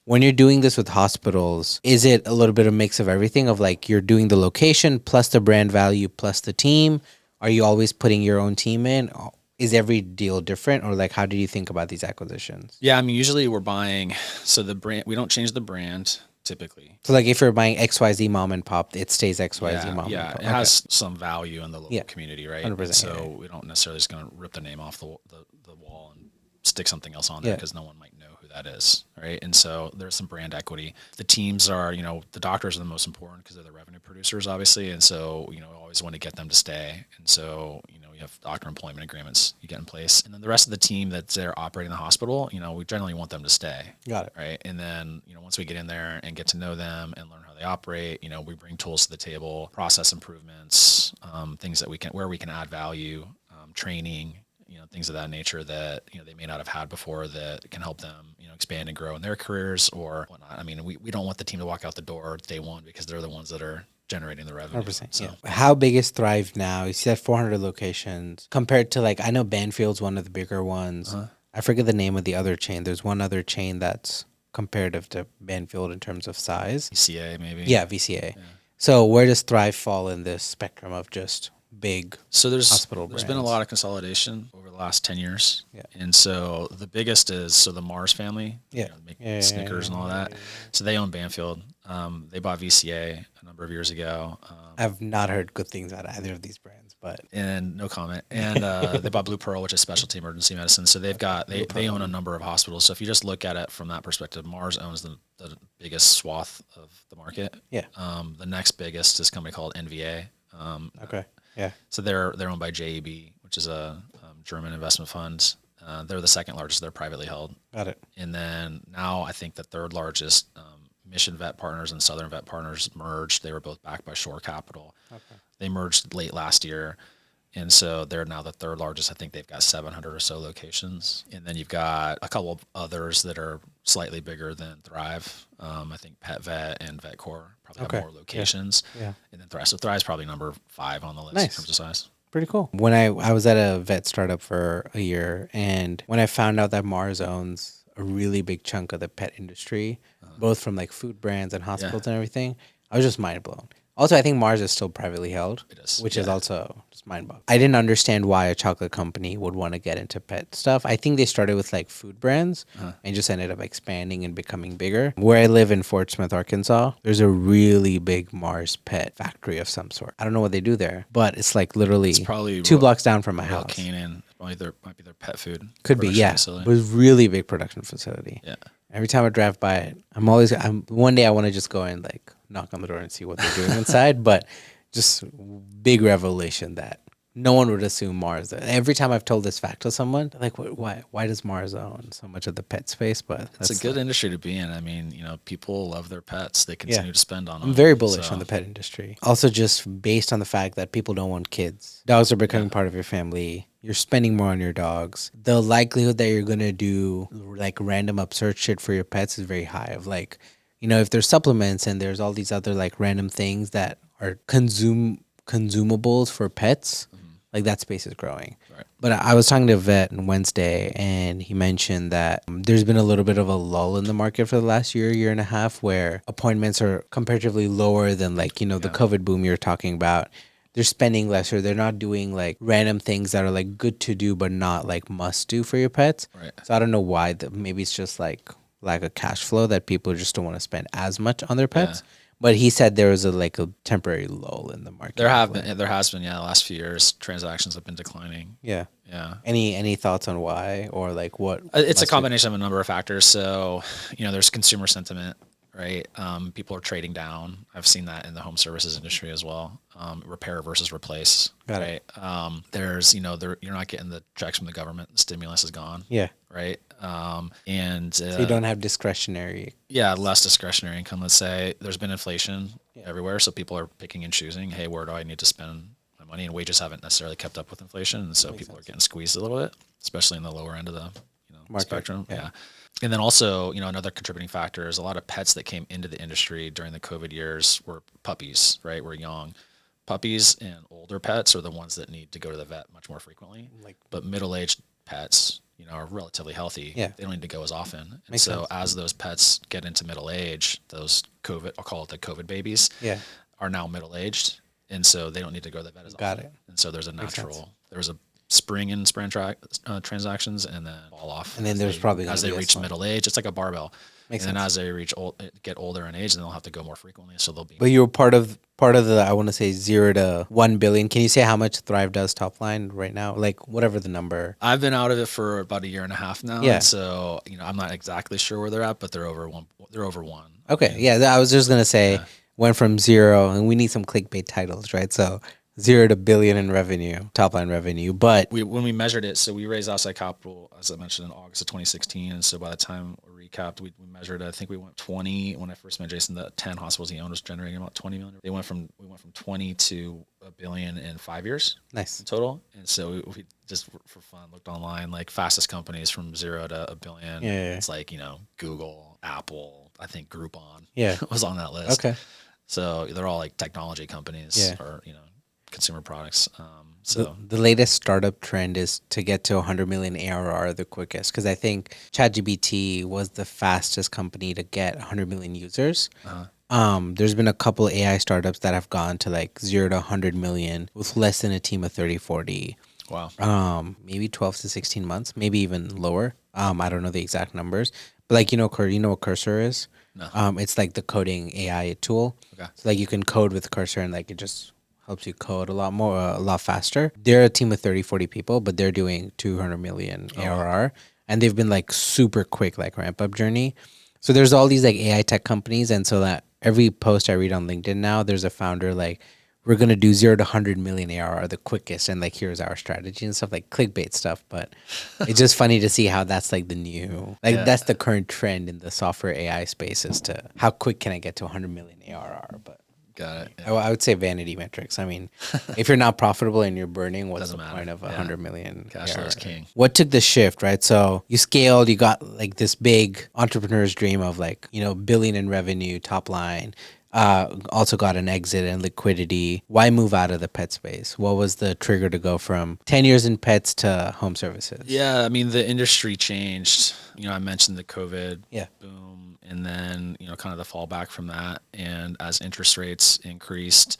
When you're doing this with hospitals, is it a little bit of mix of everything of like you're doing the location plus the brand value plus the team? Are you always putting your own team in? Is every deal different, or like how did you think about these acquisitions?
Yeah, I mean, usually we're buying, so the brand, we don't change the brand typically.
So like if you're buying XYZ mom and pop, it stays XYZ mom
Yeah,
and pop.
it has some value in the local community, right?
100%,
And so we don't necessarily just going to rip the name off the wall and stick something else on there because no one might know who that is, right? And so there's some brand equity. The teams are, the doctors are the most important because they're the revenue producers, obviously, and so we always want to get them to stay. And so we have doctor employment agreements you get in place, and then the rest of the team that's there operating the hospital, we generally want them to stay.
Got it.
Right, and then once we get in there and get to know them and learn how they operate, we bring tools to the table, process improvements, things that where we can add value, training, things of that nature that they may not have had before that can help them expand and grow in their careers or whatnot. I mean, we don't want the team to walk out the door day one because they're the ones that are generating the revenue.
100%.
So.
Yeah. How big is Thrive now? You said 400 locations compared to like I know Banfield's one of the bigger ones. I forget the name of the other chain. There's one other chain that's comparative to Banfield in terms of size.
VCA maybe.
Yeah, VCA. Yeah. So where does Thrive fall in this spectrum of just big hospital brands?
There's been a lot of consolidation over the last 10 years.
Yeah.
And so the biggest is the Mars family.
Yeah.
Make Snickers and all that. So they own Banfield. They bought VCA a number of years ago.
I've not heard good things about either of these brands, but
and no comment. And they bought Blue Pearl, which is specialty emergency medicine. So they've got they own a number of hospitals. So if you just look at it from that perspective, Mars owns the biggest swath of the market.
Yeah.
The next biggest is a company called NVA.
Okay. Yeah.
So they're owned by JEB, which is a German investment fund. They're the second largest. They're privately held.
Got it.
And then now I think the third largest, Mission Vet Partners and Southern Vet Partners merged. They were both backed by Shore Capital. Okay. They merged late last year. And so they're now the third largest. I think they've got 700 or so locations. And then you've got a couple of others that are slightly bigger than Thrive. I think Pet Vet and VetCore probably have more locations.
Yeah.
And then Thrive. So Thrive's probably number 5 on the list in terms of size.
Pretty cool. When I was at a vet startup for a year, and when I found out that Mars owns a really big chunk of the pet industry, both from like food brands and hospitals and everything, I was just mind blown. Also, I think Mars is still privately held, which is also just mind-boggling. I didn't understand why a chocolate company would want to get into pet stuff. I think they started with like food brands and just ended up expanding and becoming bigger. Where I live in Fort Smith, Arkansas, there's a really big Mars pet factory of some sort. I don't know what they do there, but it's like literally probably 2 blocks down from my house.
Canaan, might be their pet food.
Could be, yeah. Facility. It was really big production facility.
Yeah.
Every time I drive by it, one day I want to just go and like knock on the door and see what they're doing inside, but just big revelation that no one would assume Mars. Every time I've told this fact to someone, they're like, why does Mars own so much of the pet space? But
it's a good industry to be in. I mean, people love their pets. They continue to spend on them.
I'm very bullish on the pet industry. Also just based on the fact that people don't want kids. Dogs are becoming part of your family. You're spending more on your dogs. The likelihood that you're going to do like random absurd shit for your pets is very high. Of like, if there's supplements and there's all these other like random things that are consumables for pets, Like that space is growing.
Right.
But I was talking to a vet on Wednesday, and he mentioned that there's been a little bit of a lull in the market for the last year and a half, where appointments are comparatively lower than like, the
Yeah.
COVID boom you're talking about. They're spending less, or they're not doing like random things that are like good to do, but not like must do for your pets.
Right.
So I don't know why. Maybe it's just like lack of cash flow that people just don't want to spend as much on their
Yeah.
pets. But he said there was a temporary lull in the market.
There has been, yeah, the last few years, transactions have been declining.
Yeah.
Yeah.
Any thoughts on why, or like what?
It's a combination of a number of factors. So, there's consumer sentiment, right? People are trading down. I've seen that in the home services industry as well. Repair versus replace.
Got
right.
it.
There's, you're not getting the checks from the government. The stimulus is gone.
Yeah.
Right. And
So you don't have discretionary.
yeah, less discretionary income. Let's say there's been inflation everywhere, so people are picking and choosing. Hey, where do I need to spend my money? And wages haven't necessarily kept up with inflation, and so people are getting squeezed a little bit, especially in the lower end of the
Market,
spectrum.
yeah.
Yeah. And then also, another contributing factor is a lot of pets that came into the industry during the COVID years were puppies, right? Were young. Puppies and older pets are the ones that need to go to the vet much more frequently. But middle-aged pets, are relatively healthy.
Yeah.
They don't need to go as often. And
Makes
so
sense.
as those pets get into middle age, those COVID, I'll call it the COVID babies,
Yeah.
are now middle-aged. And so they don't need to go to the vet as
Got
often.
it.
And so there's a there's a spring in transactions and then fall off.
And then there's probably
as
gonna
they
be a
reach
slump.
middle age, it's like a barbell.
Makes
and then
sense.
as they get older in age, then they'll have to go more frequently. So they'll be.
But you were part of the, I want to say 0 to 1 billion. Can you say how much Thrive does top line right now? Like whatever the number.
I've been out of it for about a year and a half now.
Yeah.
And so, I'm not exactly sure where they're at, but they're over one. They're over one.
Okay. Yeah. I was just gonna say went from 0, and we need some clickbait titles, right? So 0 to billion in revenue, top line revenue. But
When we measured it, so we raised outside capital, as I mentioned, in August of 2016. And so by the time we recapped, we measured, I think we went 20, when I first met Jason, the 10 hospitals he owned was generating about 20 million. We went from 20 to a billion in 5 years.
Nice.
In total. And so we just for fun looked online, like fastest companies from 0 to a billion.
Yeah.
It's like, Google, Apple, I think Groupon was on that list.
Okay.
So they're all like technology companies or, consumer products. So
the latest startup trend is to get to 100 million ARR the quickest, because I think ChatGPT was the fastest company to get 100 million users. There's been a couple AI startups that have gone to like 0 to 100 million with less than a team of 30, 40.
Wow.
Maybe 12 to 16 months, maybe even lower. I don't know the exact numbers, but like, you know what Cursor is?
No.
It's like the coding AI tool.
Okay.
So like you can code with Cursor, and like it just helps you code a lot faster. They're a team of 30, 40 people, but they're doing 200 million ARR, and they've been like super quick, like ramp up journey. So there's all these like AI tech companies. And so that every post I read on LinkedIn now, there's a founder like, we're going to do 0 to 100 million ARR the quickest. And like, here's our strategy and stuff, like clickbait stuff. But it's just funny to see how that's like the new, that's the current trend in the software AI space, is to how quick can I get to 100 million ARR? But
Got it.
I would say vanity metrics. I mean, if you're not profitable and you're burning, what's
Doesn't
the
matter.
point of
Yeah.
100 million?
Cash flow is king.
What took the shift, right? So you scaled, you got like this big entrepreneur's dream of like, billion in revenue, top line. Also got an exit and liquidity. Why move out of the pet space? What was the trigger to go from 10 years in pets to home services?
Yeah, I mean, the industry changed. I mentioned the COVID
Yeah.
boom, and then, kind of the fallback from that. And as interest rates increased,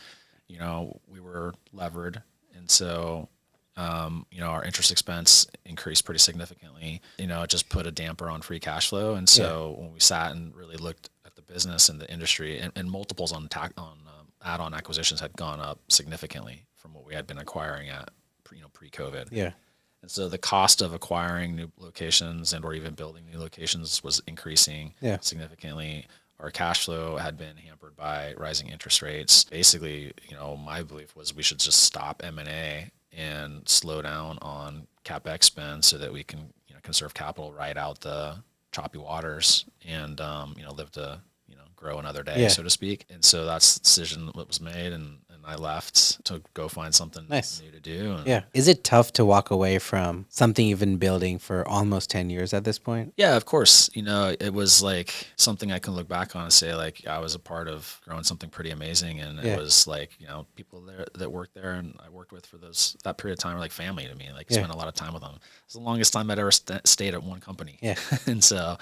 we were levered. And so, our interest expense increased pretty significantly. It just put a damper on free cash flow. And so when we sat and really looked at the business and the industry, and multiples on add-on acquisitions had gone up significantly from what we had been acquiring at pre-COVID.
Yeah.
And so the cost of acquiring new locations and or even building new locations was increasing significantly. Our cash flow had been hampered by rising interest rates. Basically, my belief was we should just stop M&A and slow down on CapEx spend so that we can conserve capital, ride out the choppy waters, and live to grow another day, so to speak. And so that's the decision that was made, and I left to go find something
Nice.
new to do. And
Yeah. Is it tough to walk away from something you've been building for almost 10 years at this point?
yeah, of course, it was like something I can look back on and say like I was a part of growing something pretty amazing, and it
Yeah.
was like people there that worked there and I worked with for that period of time were like family to me. Like I
Yeah.
spent a lot of time with them. It's the longest time I'd ever stayed at one company.
Yeah.
And so,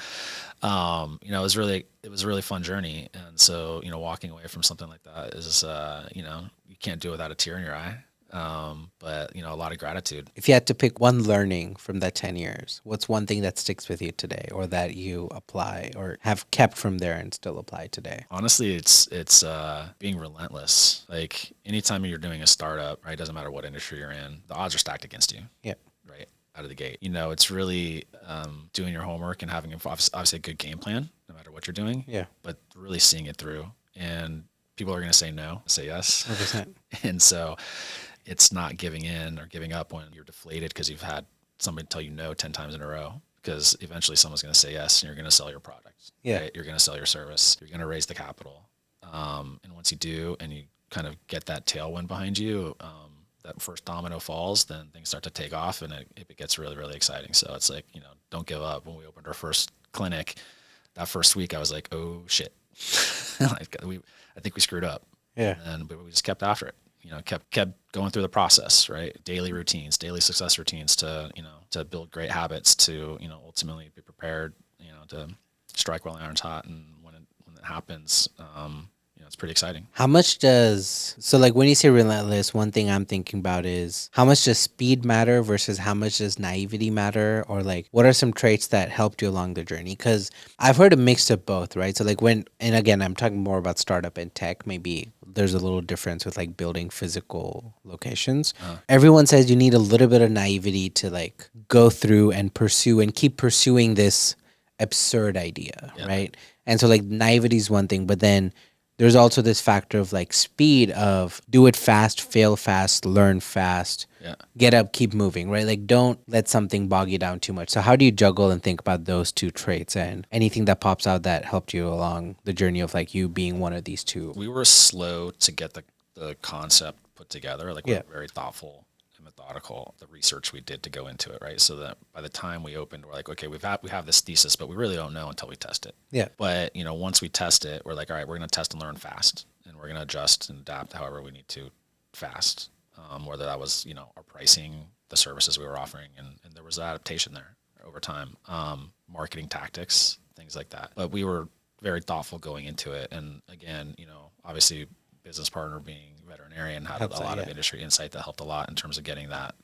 it was a really fun journey. And so, walking away from something like that is, you can't do it without a tear in your eye. But a lot of gratitude.
If you had to pick one learning from that 10 years, what's one thing that sticks with you today or that you apply or have kept from there and still apply today?
Honestly, it's being relentless. Like anytime you're doing a startup, right? Doesn't matter what industry you're in, the odds are stacked against you.
Yeah.
Right out of the gate. It's really doing your homework and having obviously a good game plan, no matter what you're doing.
Yeah.
But really seeing it through. And people are going to say no, say yes.
100%.
And so it's not giving in or giving up when you're deflated because you've had somebody tell you no 10 times in a row, because eventually someone's going to say yes and you're going to sell your product.
Yeah.
Right? You're going to sell your service. You're going to raise the capital. And once you do and you kind of get that tailwind behind you, that first domino falls, then things start to take off and it gets really, really exciting. So it's like, don't give up. When we opened our first clinic, that first week, I was like, oh shit, I think we screwed up.
Yeah.
But we just kept after it. Kept going through the process, right? Daily routines, daily success routines to build great habits to, ultimately be prepared, to strike while the iron's hot. And when it happens, it's pretty exciting.
How much like when you say relentless, one thing I'm thinking about is how much does speed matter versus how much does naivety matter? Or like, what are some traits that helped you along the journey? Because I've heard a mix of both, right? So like and again, I'm talking more about startup and tech, maybe there's a little difference with like building physical locations. Everyone says you need a little bit of naivety to like go through and pursue and keep pursuing this absurd idea, right? And so like naivety is one thing, but then there's also this factor of like speed of do it fast, fail fast, learn fast, get up, keep moving, right? Like don't let something bog you down too much. So how do you juggle and think about those two traits and anything that pops out that helped you along the journey of like you being one of these two?
We were slow to get the concept put together. Like we're very thoughtful and methodical, the research we did to go into it, right? So that by the time we opened, we're like, okay, we have this thesis, but we really don't know until we test it.
Yeah.
But once we test it, we're like, all right, we're going to test and learn fast, and we're going to adjust and adapt however we need to fast. Whether that was our pricing, the services we were offering, and there was adaptation there over time. Marketing tactics, things like that. But we were very thoughtful going into it, and again, obviously, business partner being veterinarian had a lot of industry insight that helped a lot in terms of getting that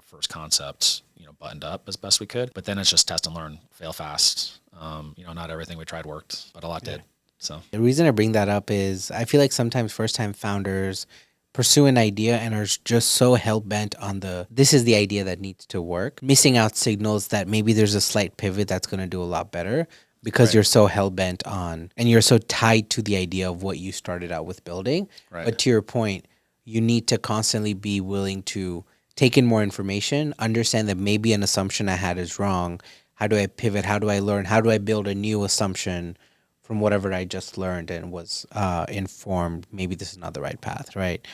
first concept buttoned up as best we could. But then it's just test and learn, fail fast. Not everything we tried worked, but a lot did. So
the reason I bring that up is I feel like sometimes first time founders pursue an idea and are just so hell bent on this is the idea that needs to work, missing out signals that maybe there's a slight pivot that's going to do a lot better. Because you're so hell-bent on, and you're so tied to the idea of what you started out with building. Right. But to your point, you need to constantly be willing to take in more information, understand that maybe an assumption I had is wrong. How do I pivot? How do I learn? How do I build a new assumption from whatever I just learned and was informed? Maybe this is not the right path, right?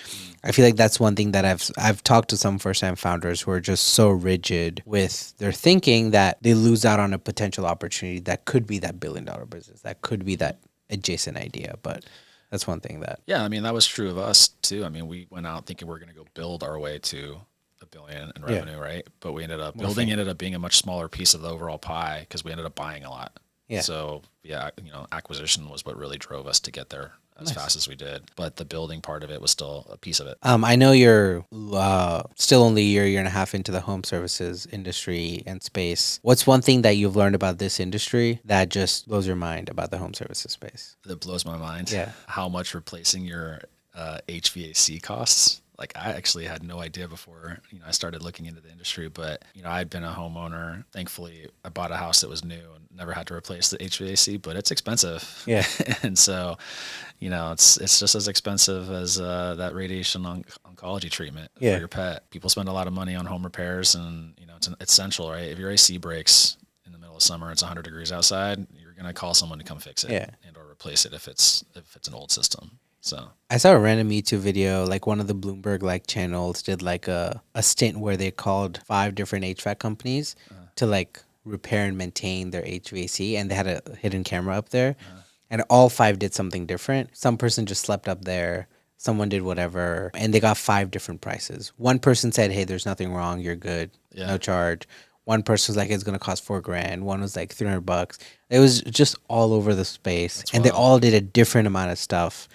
I feel like that's one thing that I've talked to some first-time founders who are just so rigid with their thinking that they lose out on a potential opportunity that could be that billion-dollar business, that could be that adjacent idea. But that's one thing that...
Yeah, I mean, that was true of us too. I mean, we went out thinking we're going to go build our way to $1 billion in revenue, right? But we ended up ended up being a much smaller piece of the overall pie because we ended up buying a lot. Yeah. So acquisition was what really drove us to get there as fast as we did. But the building part of it was still a piece of it.
I know you're still only a year and a half into the home services industry and space. What's one thing that you've learned about this industry that just blows your mind about the home services space?
That blows my mind.
Yeah.
How much replacing your HVAC costs. Like I actually had no idea before, I started looking into the industry, but, I'd been a homeowner. Thankfully, I bought a house that was new and never had to replace the HVAC, but it's expensive.
Yeah.
And so, it's just as expensive as that radiation oncology treatment for your pet. People spend a lot of money on home repairs and, it's essential, right? If your AC breaks in the middle of summer, it's 100 degrees outside, you're going to call someone to come fix it and or replace it if it's an old system. So
I saw a random YouTube video, like one of the Bloomberg like channels did like a stint where they called 5 different HVAC companies to like repair and maintain their HVAC, and they had a hidden camera up there, and all 5 did something different. Some person just slept up there, someone did whatever, and they got 5 different prices. One person said, "Hey, there's nothing wrong, you're good,
yeah,
no charge." One person was like, "It's gonna cost $4,000." One was like $300. It was just all over the space,
that's
and they
wild.
all did a different amount of stuff.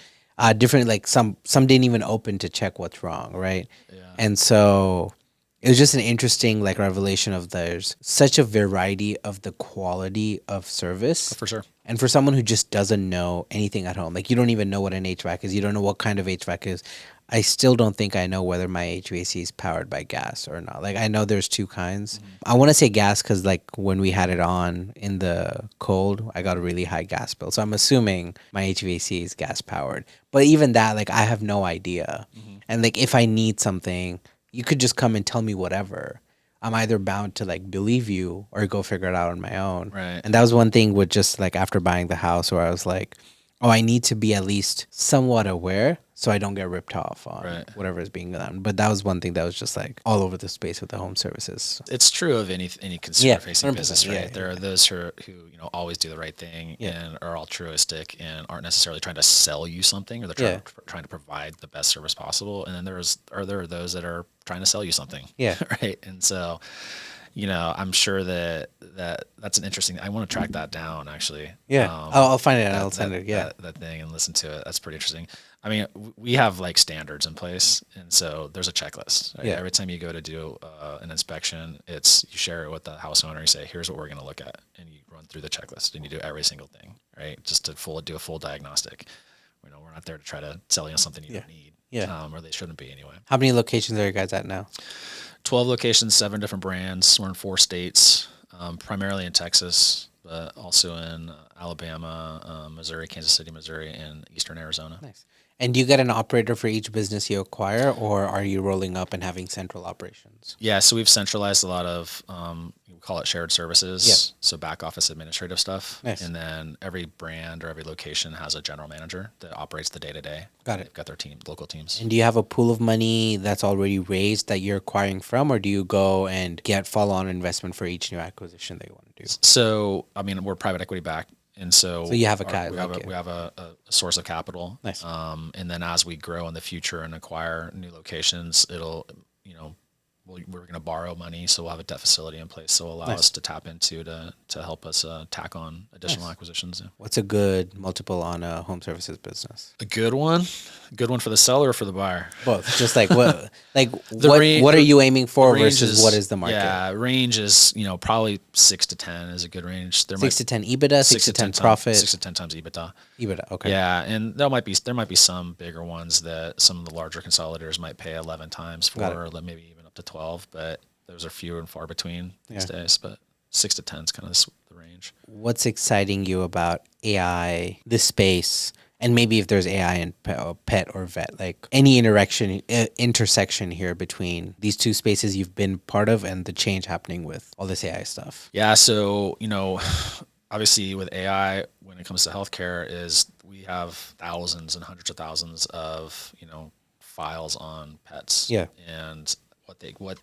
Different, like some didn't even open to check what's wrong, right?
Yeah,
And so it was just an interesting like revelation of there's such a variety of the quality of
oh,
service.
for sure.
And for someone who just doesn't know anything at home, like you don't even know what an HVAC is, you don't know what kind of HVAC is. I still don't think I know whether my HVAC is powered by gas or not. Like I know there's 2 kinds. I want to say gas because like when we had it on in the cold, I got a really high gas bill. So I'm assuming my HVAC is gas powered. But even that, like I have no idea.
Mm-hmm.
And like if I need something, you could just come and tell me whatever. I'm either bound to like believe you or go figure it out on my own.
Right.
And that was one thing with just like after buying the house where I was like, oh, I need to be at least somewhat aware so I don't get ripped off on
Right.
whatever is being done. But that was one thing that was just like all over the space with the home services.
It's true of any
Yeah,
consumer facing
100%.
business, right?
Yeah,
There are those who always do the right thing
Yeah.
and are altruistic and aren't necessarily trying to sell you something, or they're
Yeah.
trying to provide the best service possible. And then there are those that are trying to sell you something,
Yeah.
right? And so, I'm sure that's an interesting. I want to track that down actually.
Yeah. I'll find it and I'll send it. Yeah.
That thing and listen to it. That's pretty interesting. I mean, we have like standards in place, and so there's a checklist. Right?
Yeah.
Every time you go to do an inspection, you share it with the house owner. You say, "Here's what we're going to look at," and you run through the checklist, and you do every single thing, right? Just to do a full diagnostic. We're not there to try to sell you something you don't need, or they shouldn't be anyway.
How many locations are you guys at now?
12 locations, 7 different brands. We're in 4 states, primarily in Texas, but also in Alabama, Missouri, Kansas City, Missouri, and Eastern Arizona.
Nice. And do you get an operator for each business you acquire, or are you rolling up and having central operations?
Yeah, so we've centralized a lot of, we call it shared services,
Yeah.
so back office administrative stuff.
Nice.
And then every brand or every location has a general manager that operates the day-to-day.
Got it.
They've got their local teams.
And do you have a pool of money that's already raised that you're acquiring from, or do you go and get follow-on investment for each new acquisition that you want to do?
So, I mean, we're private equity backed. And so
you have
we have a source of capital.
Nice.
And then as we grow in the future and acquire new locations, we're going to borrow money. So we'll have a debt facility in place. So allow
Nice.
us to tap into to help us tack on additional acquisitions. Yeah.
What's a good multiple on a home services business?
A good one for the seller or for the buyer?
Both. Just like what,
range-
what are you aiming for
range
versus what is the market?
Yeah, range is probably 6 to 10 is a good range.
6 to 10 EBITDA, 6 to 10 profit.
6 to 10 times EBITDA.
EBITDA. Okay.
Yeah, and there might be some bigger ones that some of the larger consolidators might pay 11 times for, or maybe even up to 12, but those are few and far between these days. But 6 to 10 is kind of the range.
What's exciting you about AI, this space, and maybe if there's AI and pet or vet, like any intersection here between these two spaces you've been part of and the change happening with all this AI stuff?
Yeah, so obviously with AI, when it comes to healthcare, is we have thousands and hundreds of thousands of files on pets.
Yeah.
And what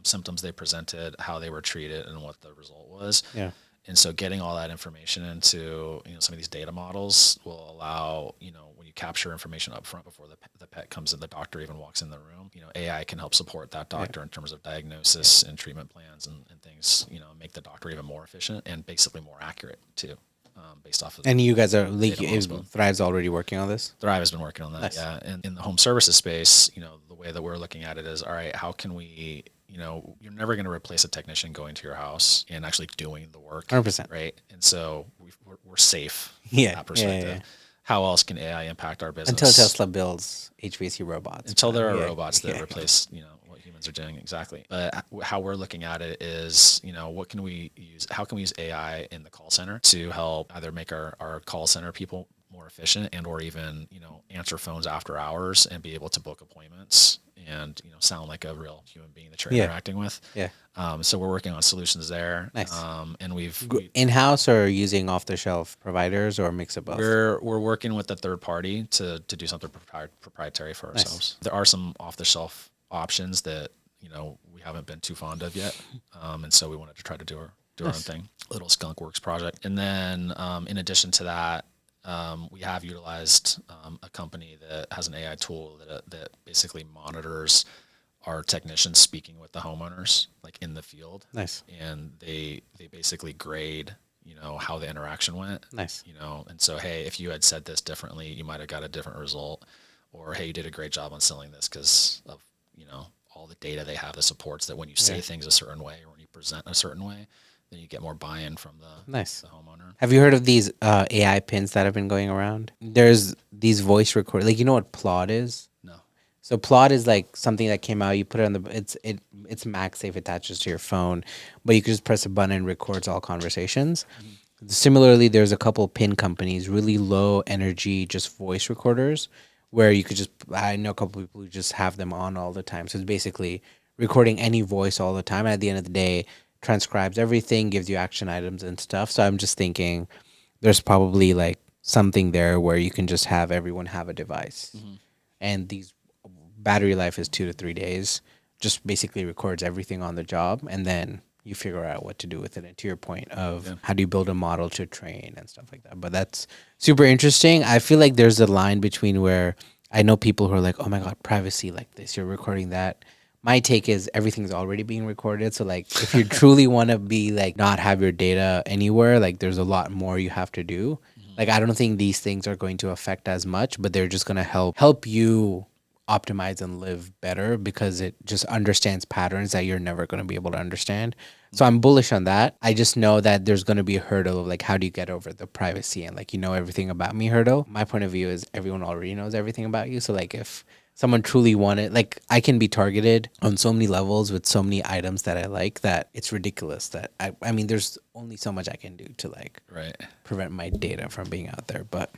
symptoms they presented, how they were treated, and what the result was.
Yeah.
And so getting all that information into some of these data models will allow when you capture information up front before the pet comes in, the doctor even walks in the room. AI can help support that doctor in terms of diagnosis and treatment plans and things. Make the doctor even more efficient and basically more accurate too, based off of.
And you guys are Thrive's already working on this?
Thrive has been working on that.
Nice.
Yeah. And in the home services space, the way that we're looking at it is, all right, how can we, you're never going to replace a technician going to your house and actually doing the work.
100%.
Right. And so we're safe
Yeah.
from that perspective.
Yeah.
How else can AI impact our business?
Until Tesla builds HVAC robots.
Until there are robots that replace, what humans are doing. Exactly. But how we're looking at it is, what can we use? How can we use AI in the call center to help either make our call center people more efficient and or even, answer phones after hours and be able to book appointments and, you know, sound like a real human being that you're
Yeah.
interacting with.
Yeah.
So we're working on solutions there.
Nice.
And
In-house or using off-the-shelf providers or a mix of both?
we're working with a third party to do something proprietary for
Nice.
ourselves. There are some off-the-shelf options that, you know, we haven't been too fond of yet. And so we wanted to try to do our own thing, little Skunk Works project. And then in addition to that, we have utilized a company that has an AI tool that basically monitors our technicians speaking with the homeowners, like in the field.
Nice.
And they basically grade, you know, how the interaction went.
Nice.
You know, and so, hey, if you had said this differently, you might have got a different result. Or, hey, you did a great job on selling this because of, you know, all the data they have that supports that when you say things a certain way or when you present a certain way, then you get more buy-in from the homeowner.
Have you heard of these AI pins that have been going around? There's these voice record, like, you know what Plot is?
No.
So Plot is like something that came out. You put it on it's MagSafe, attaches to your phone, but you can just press a button and records all conversations. Mm-hmm. Similarly, there's a couple pin companies, really low energy, just voice recorders, where you could just, I know a couple people who just have them on all the time. So it's basically recording any voice all the time. And at the end of the day, transcribes everything, gives you action items and stuff. So I'm just thinking there's probably like something there where you can just have everyone have a device. Mm-hmm. And these battery life is 2 to 3 days, just basically records everything on the job. And then you figure out what to do with it. And to your point of how do you build a model to train and stuff like that. But that's super interesting. I feel like there's a line between where I know people who are like, oh my God, privacy, like this, you're recording that. My take is everything's already being recorded. So like if you truly want to be like not have your data anywhere, like there's a lot more you have to do. Like I don't think these things are going to affect as much, but they're just going to help you optimize and live better because it just understands patterns that you're never going to be able to understand. So I'm bullish on that. I just know that there's going to be a hurdle of like, how do you get over the privacy and like, you know, everything about me hurdle? My point of view is everyone already knows everything about you. So like if someone truly wanted, like I can be targeted on so many levels with so many items that I like that it's ridiculous that I mean, there's only so much I can do to like prevent my data from being out there. But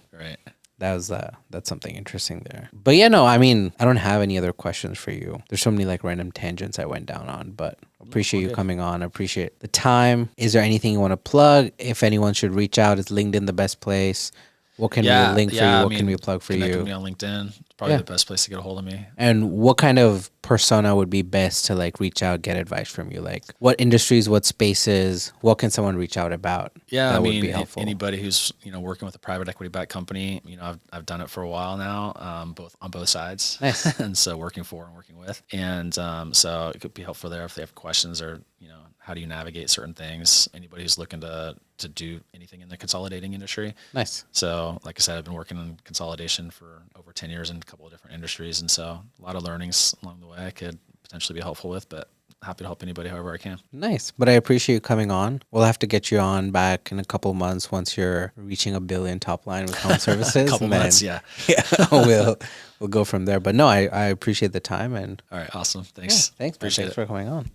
that's something interesting there. But yeah, no, I mean, I don't have any other questions for you. There's so many like random tangents I went down on, but appreciate you coming on. I appreciate the time. Is there anything you want to plug? If anyone should reach out, is LinkedIn the best place? What can we link for you? What can we plug for you?
Connect with me on LinkedIn. It's probably the best place to get a hold of me.
And what kind of persona would be best to like reach out, get advice from you? Like what industries, what spaces, what can someone reach out about?
Yeah,
that
I mean,
would be helpful.
Anybody who's, you know, working with a private equity backed company, you know, I've done it for a while now, on both sides.
Nice.
And so working for and working with. And so it could be helpful there if they have questions or, you know, how do you navigate certain things? Anybody who's looking to do anything in the consolidating industry.
Nice.
So like I said, I've been working in consolidation for over 10 years in a couple of different industries. And so a lot of learnings along the way I could potentially be helpful with, but happy to help anybody however I can. Nice.
But I appreciate you coming on. We'll have to get you on back in a couple months once you're reaching $1 billion top line with home services.
Couple months, yeah.
We'll go from there. But no, I appreciate the time. And
all right, awesome. Thanks.
Thanks for coming on.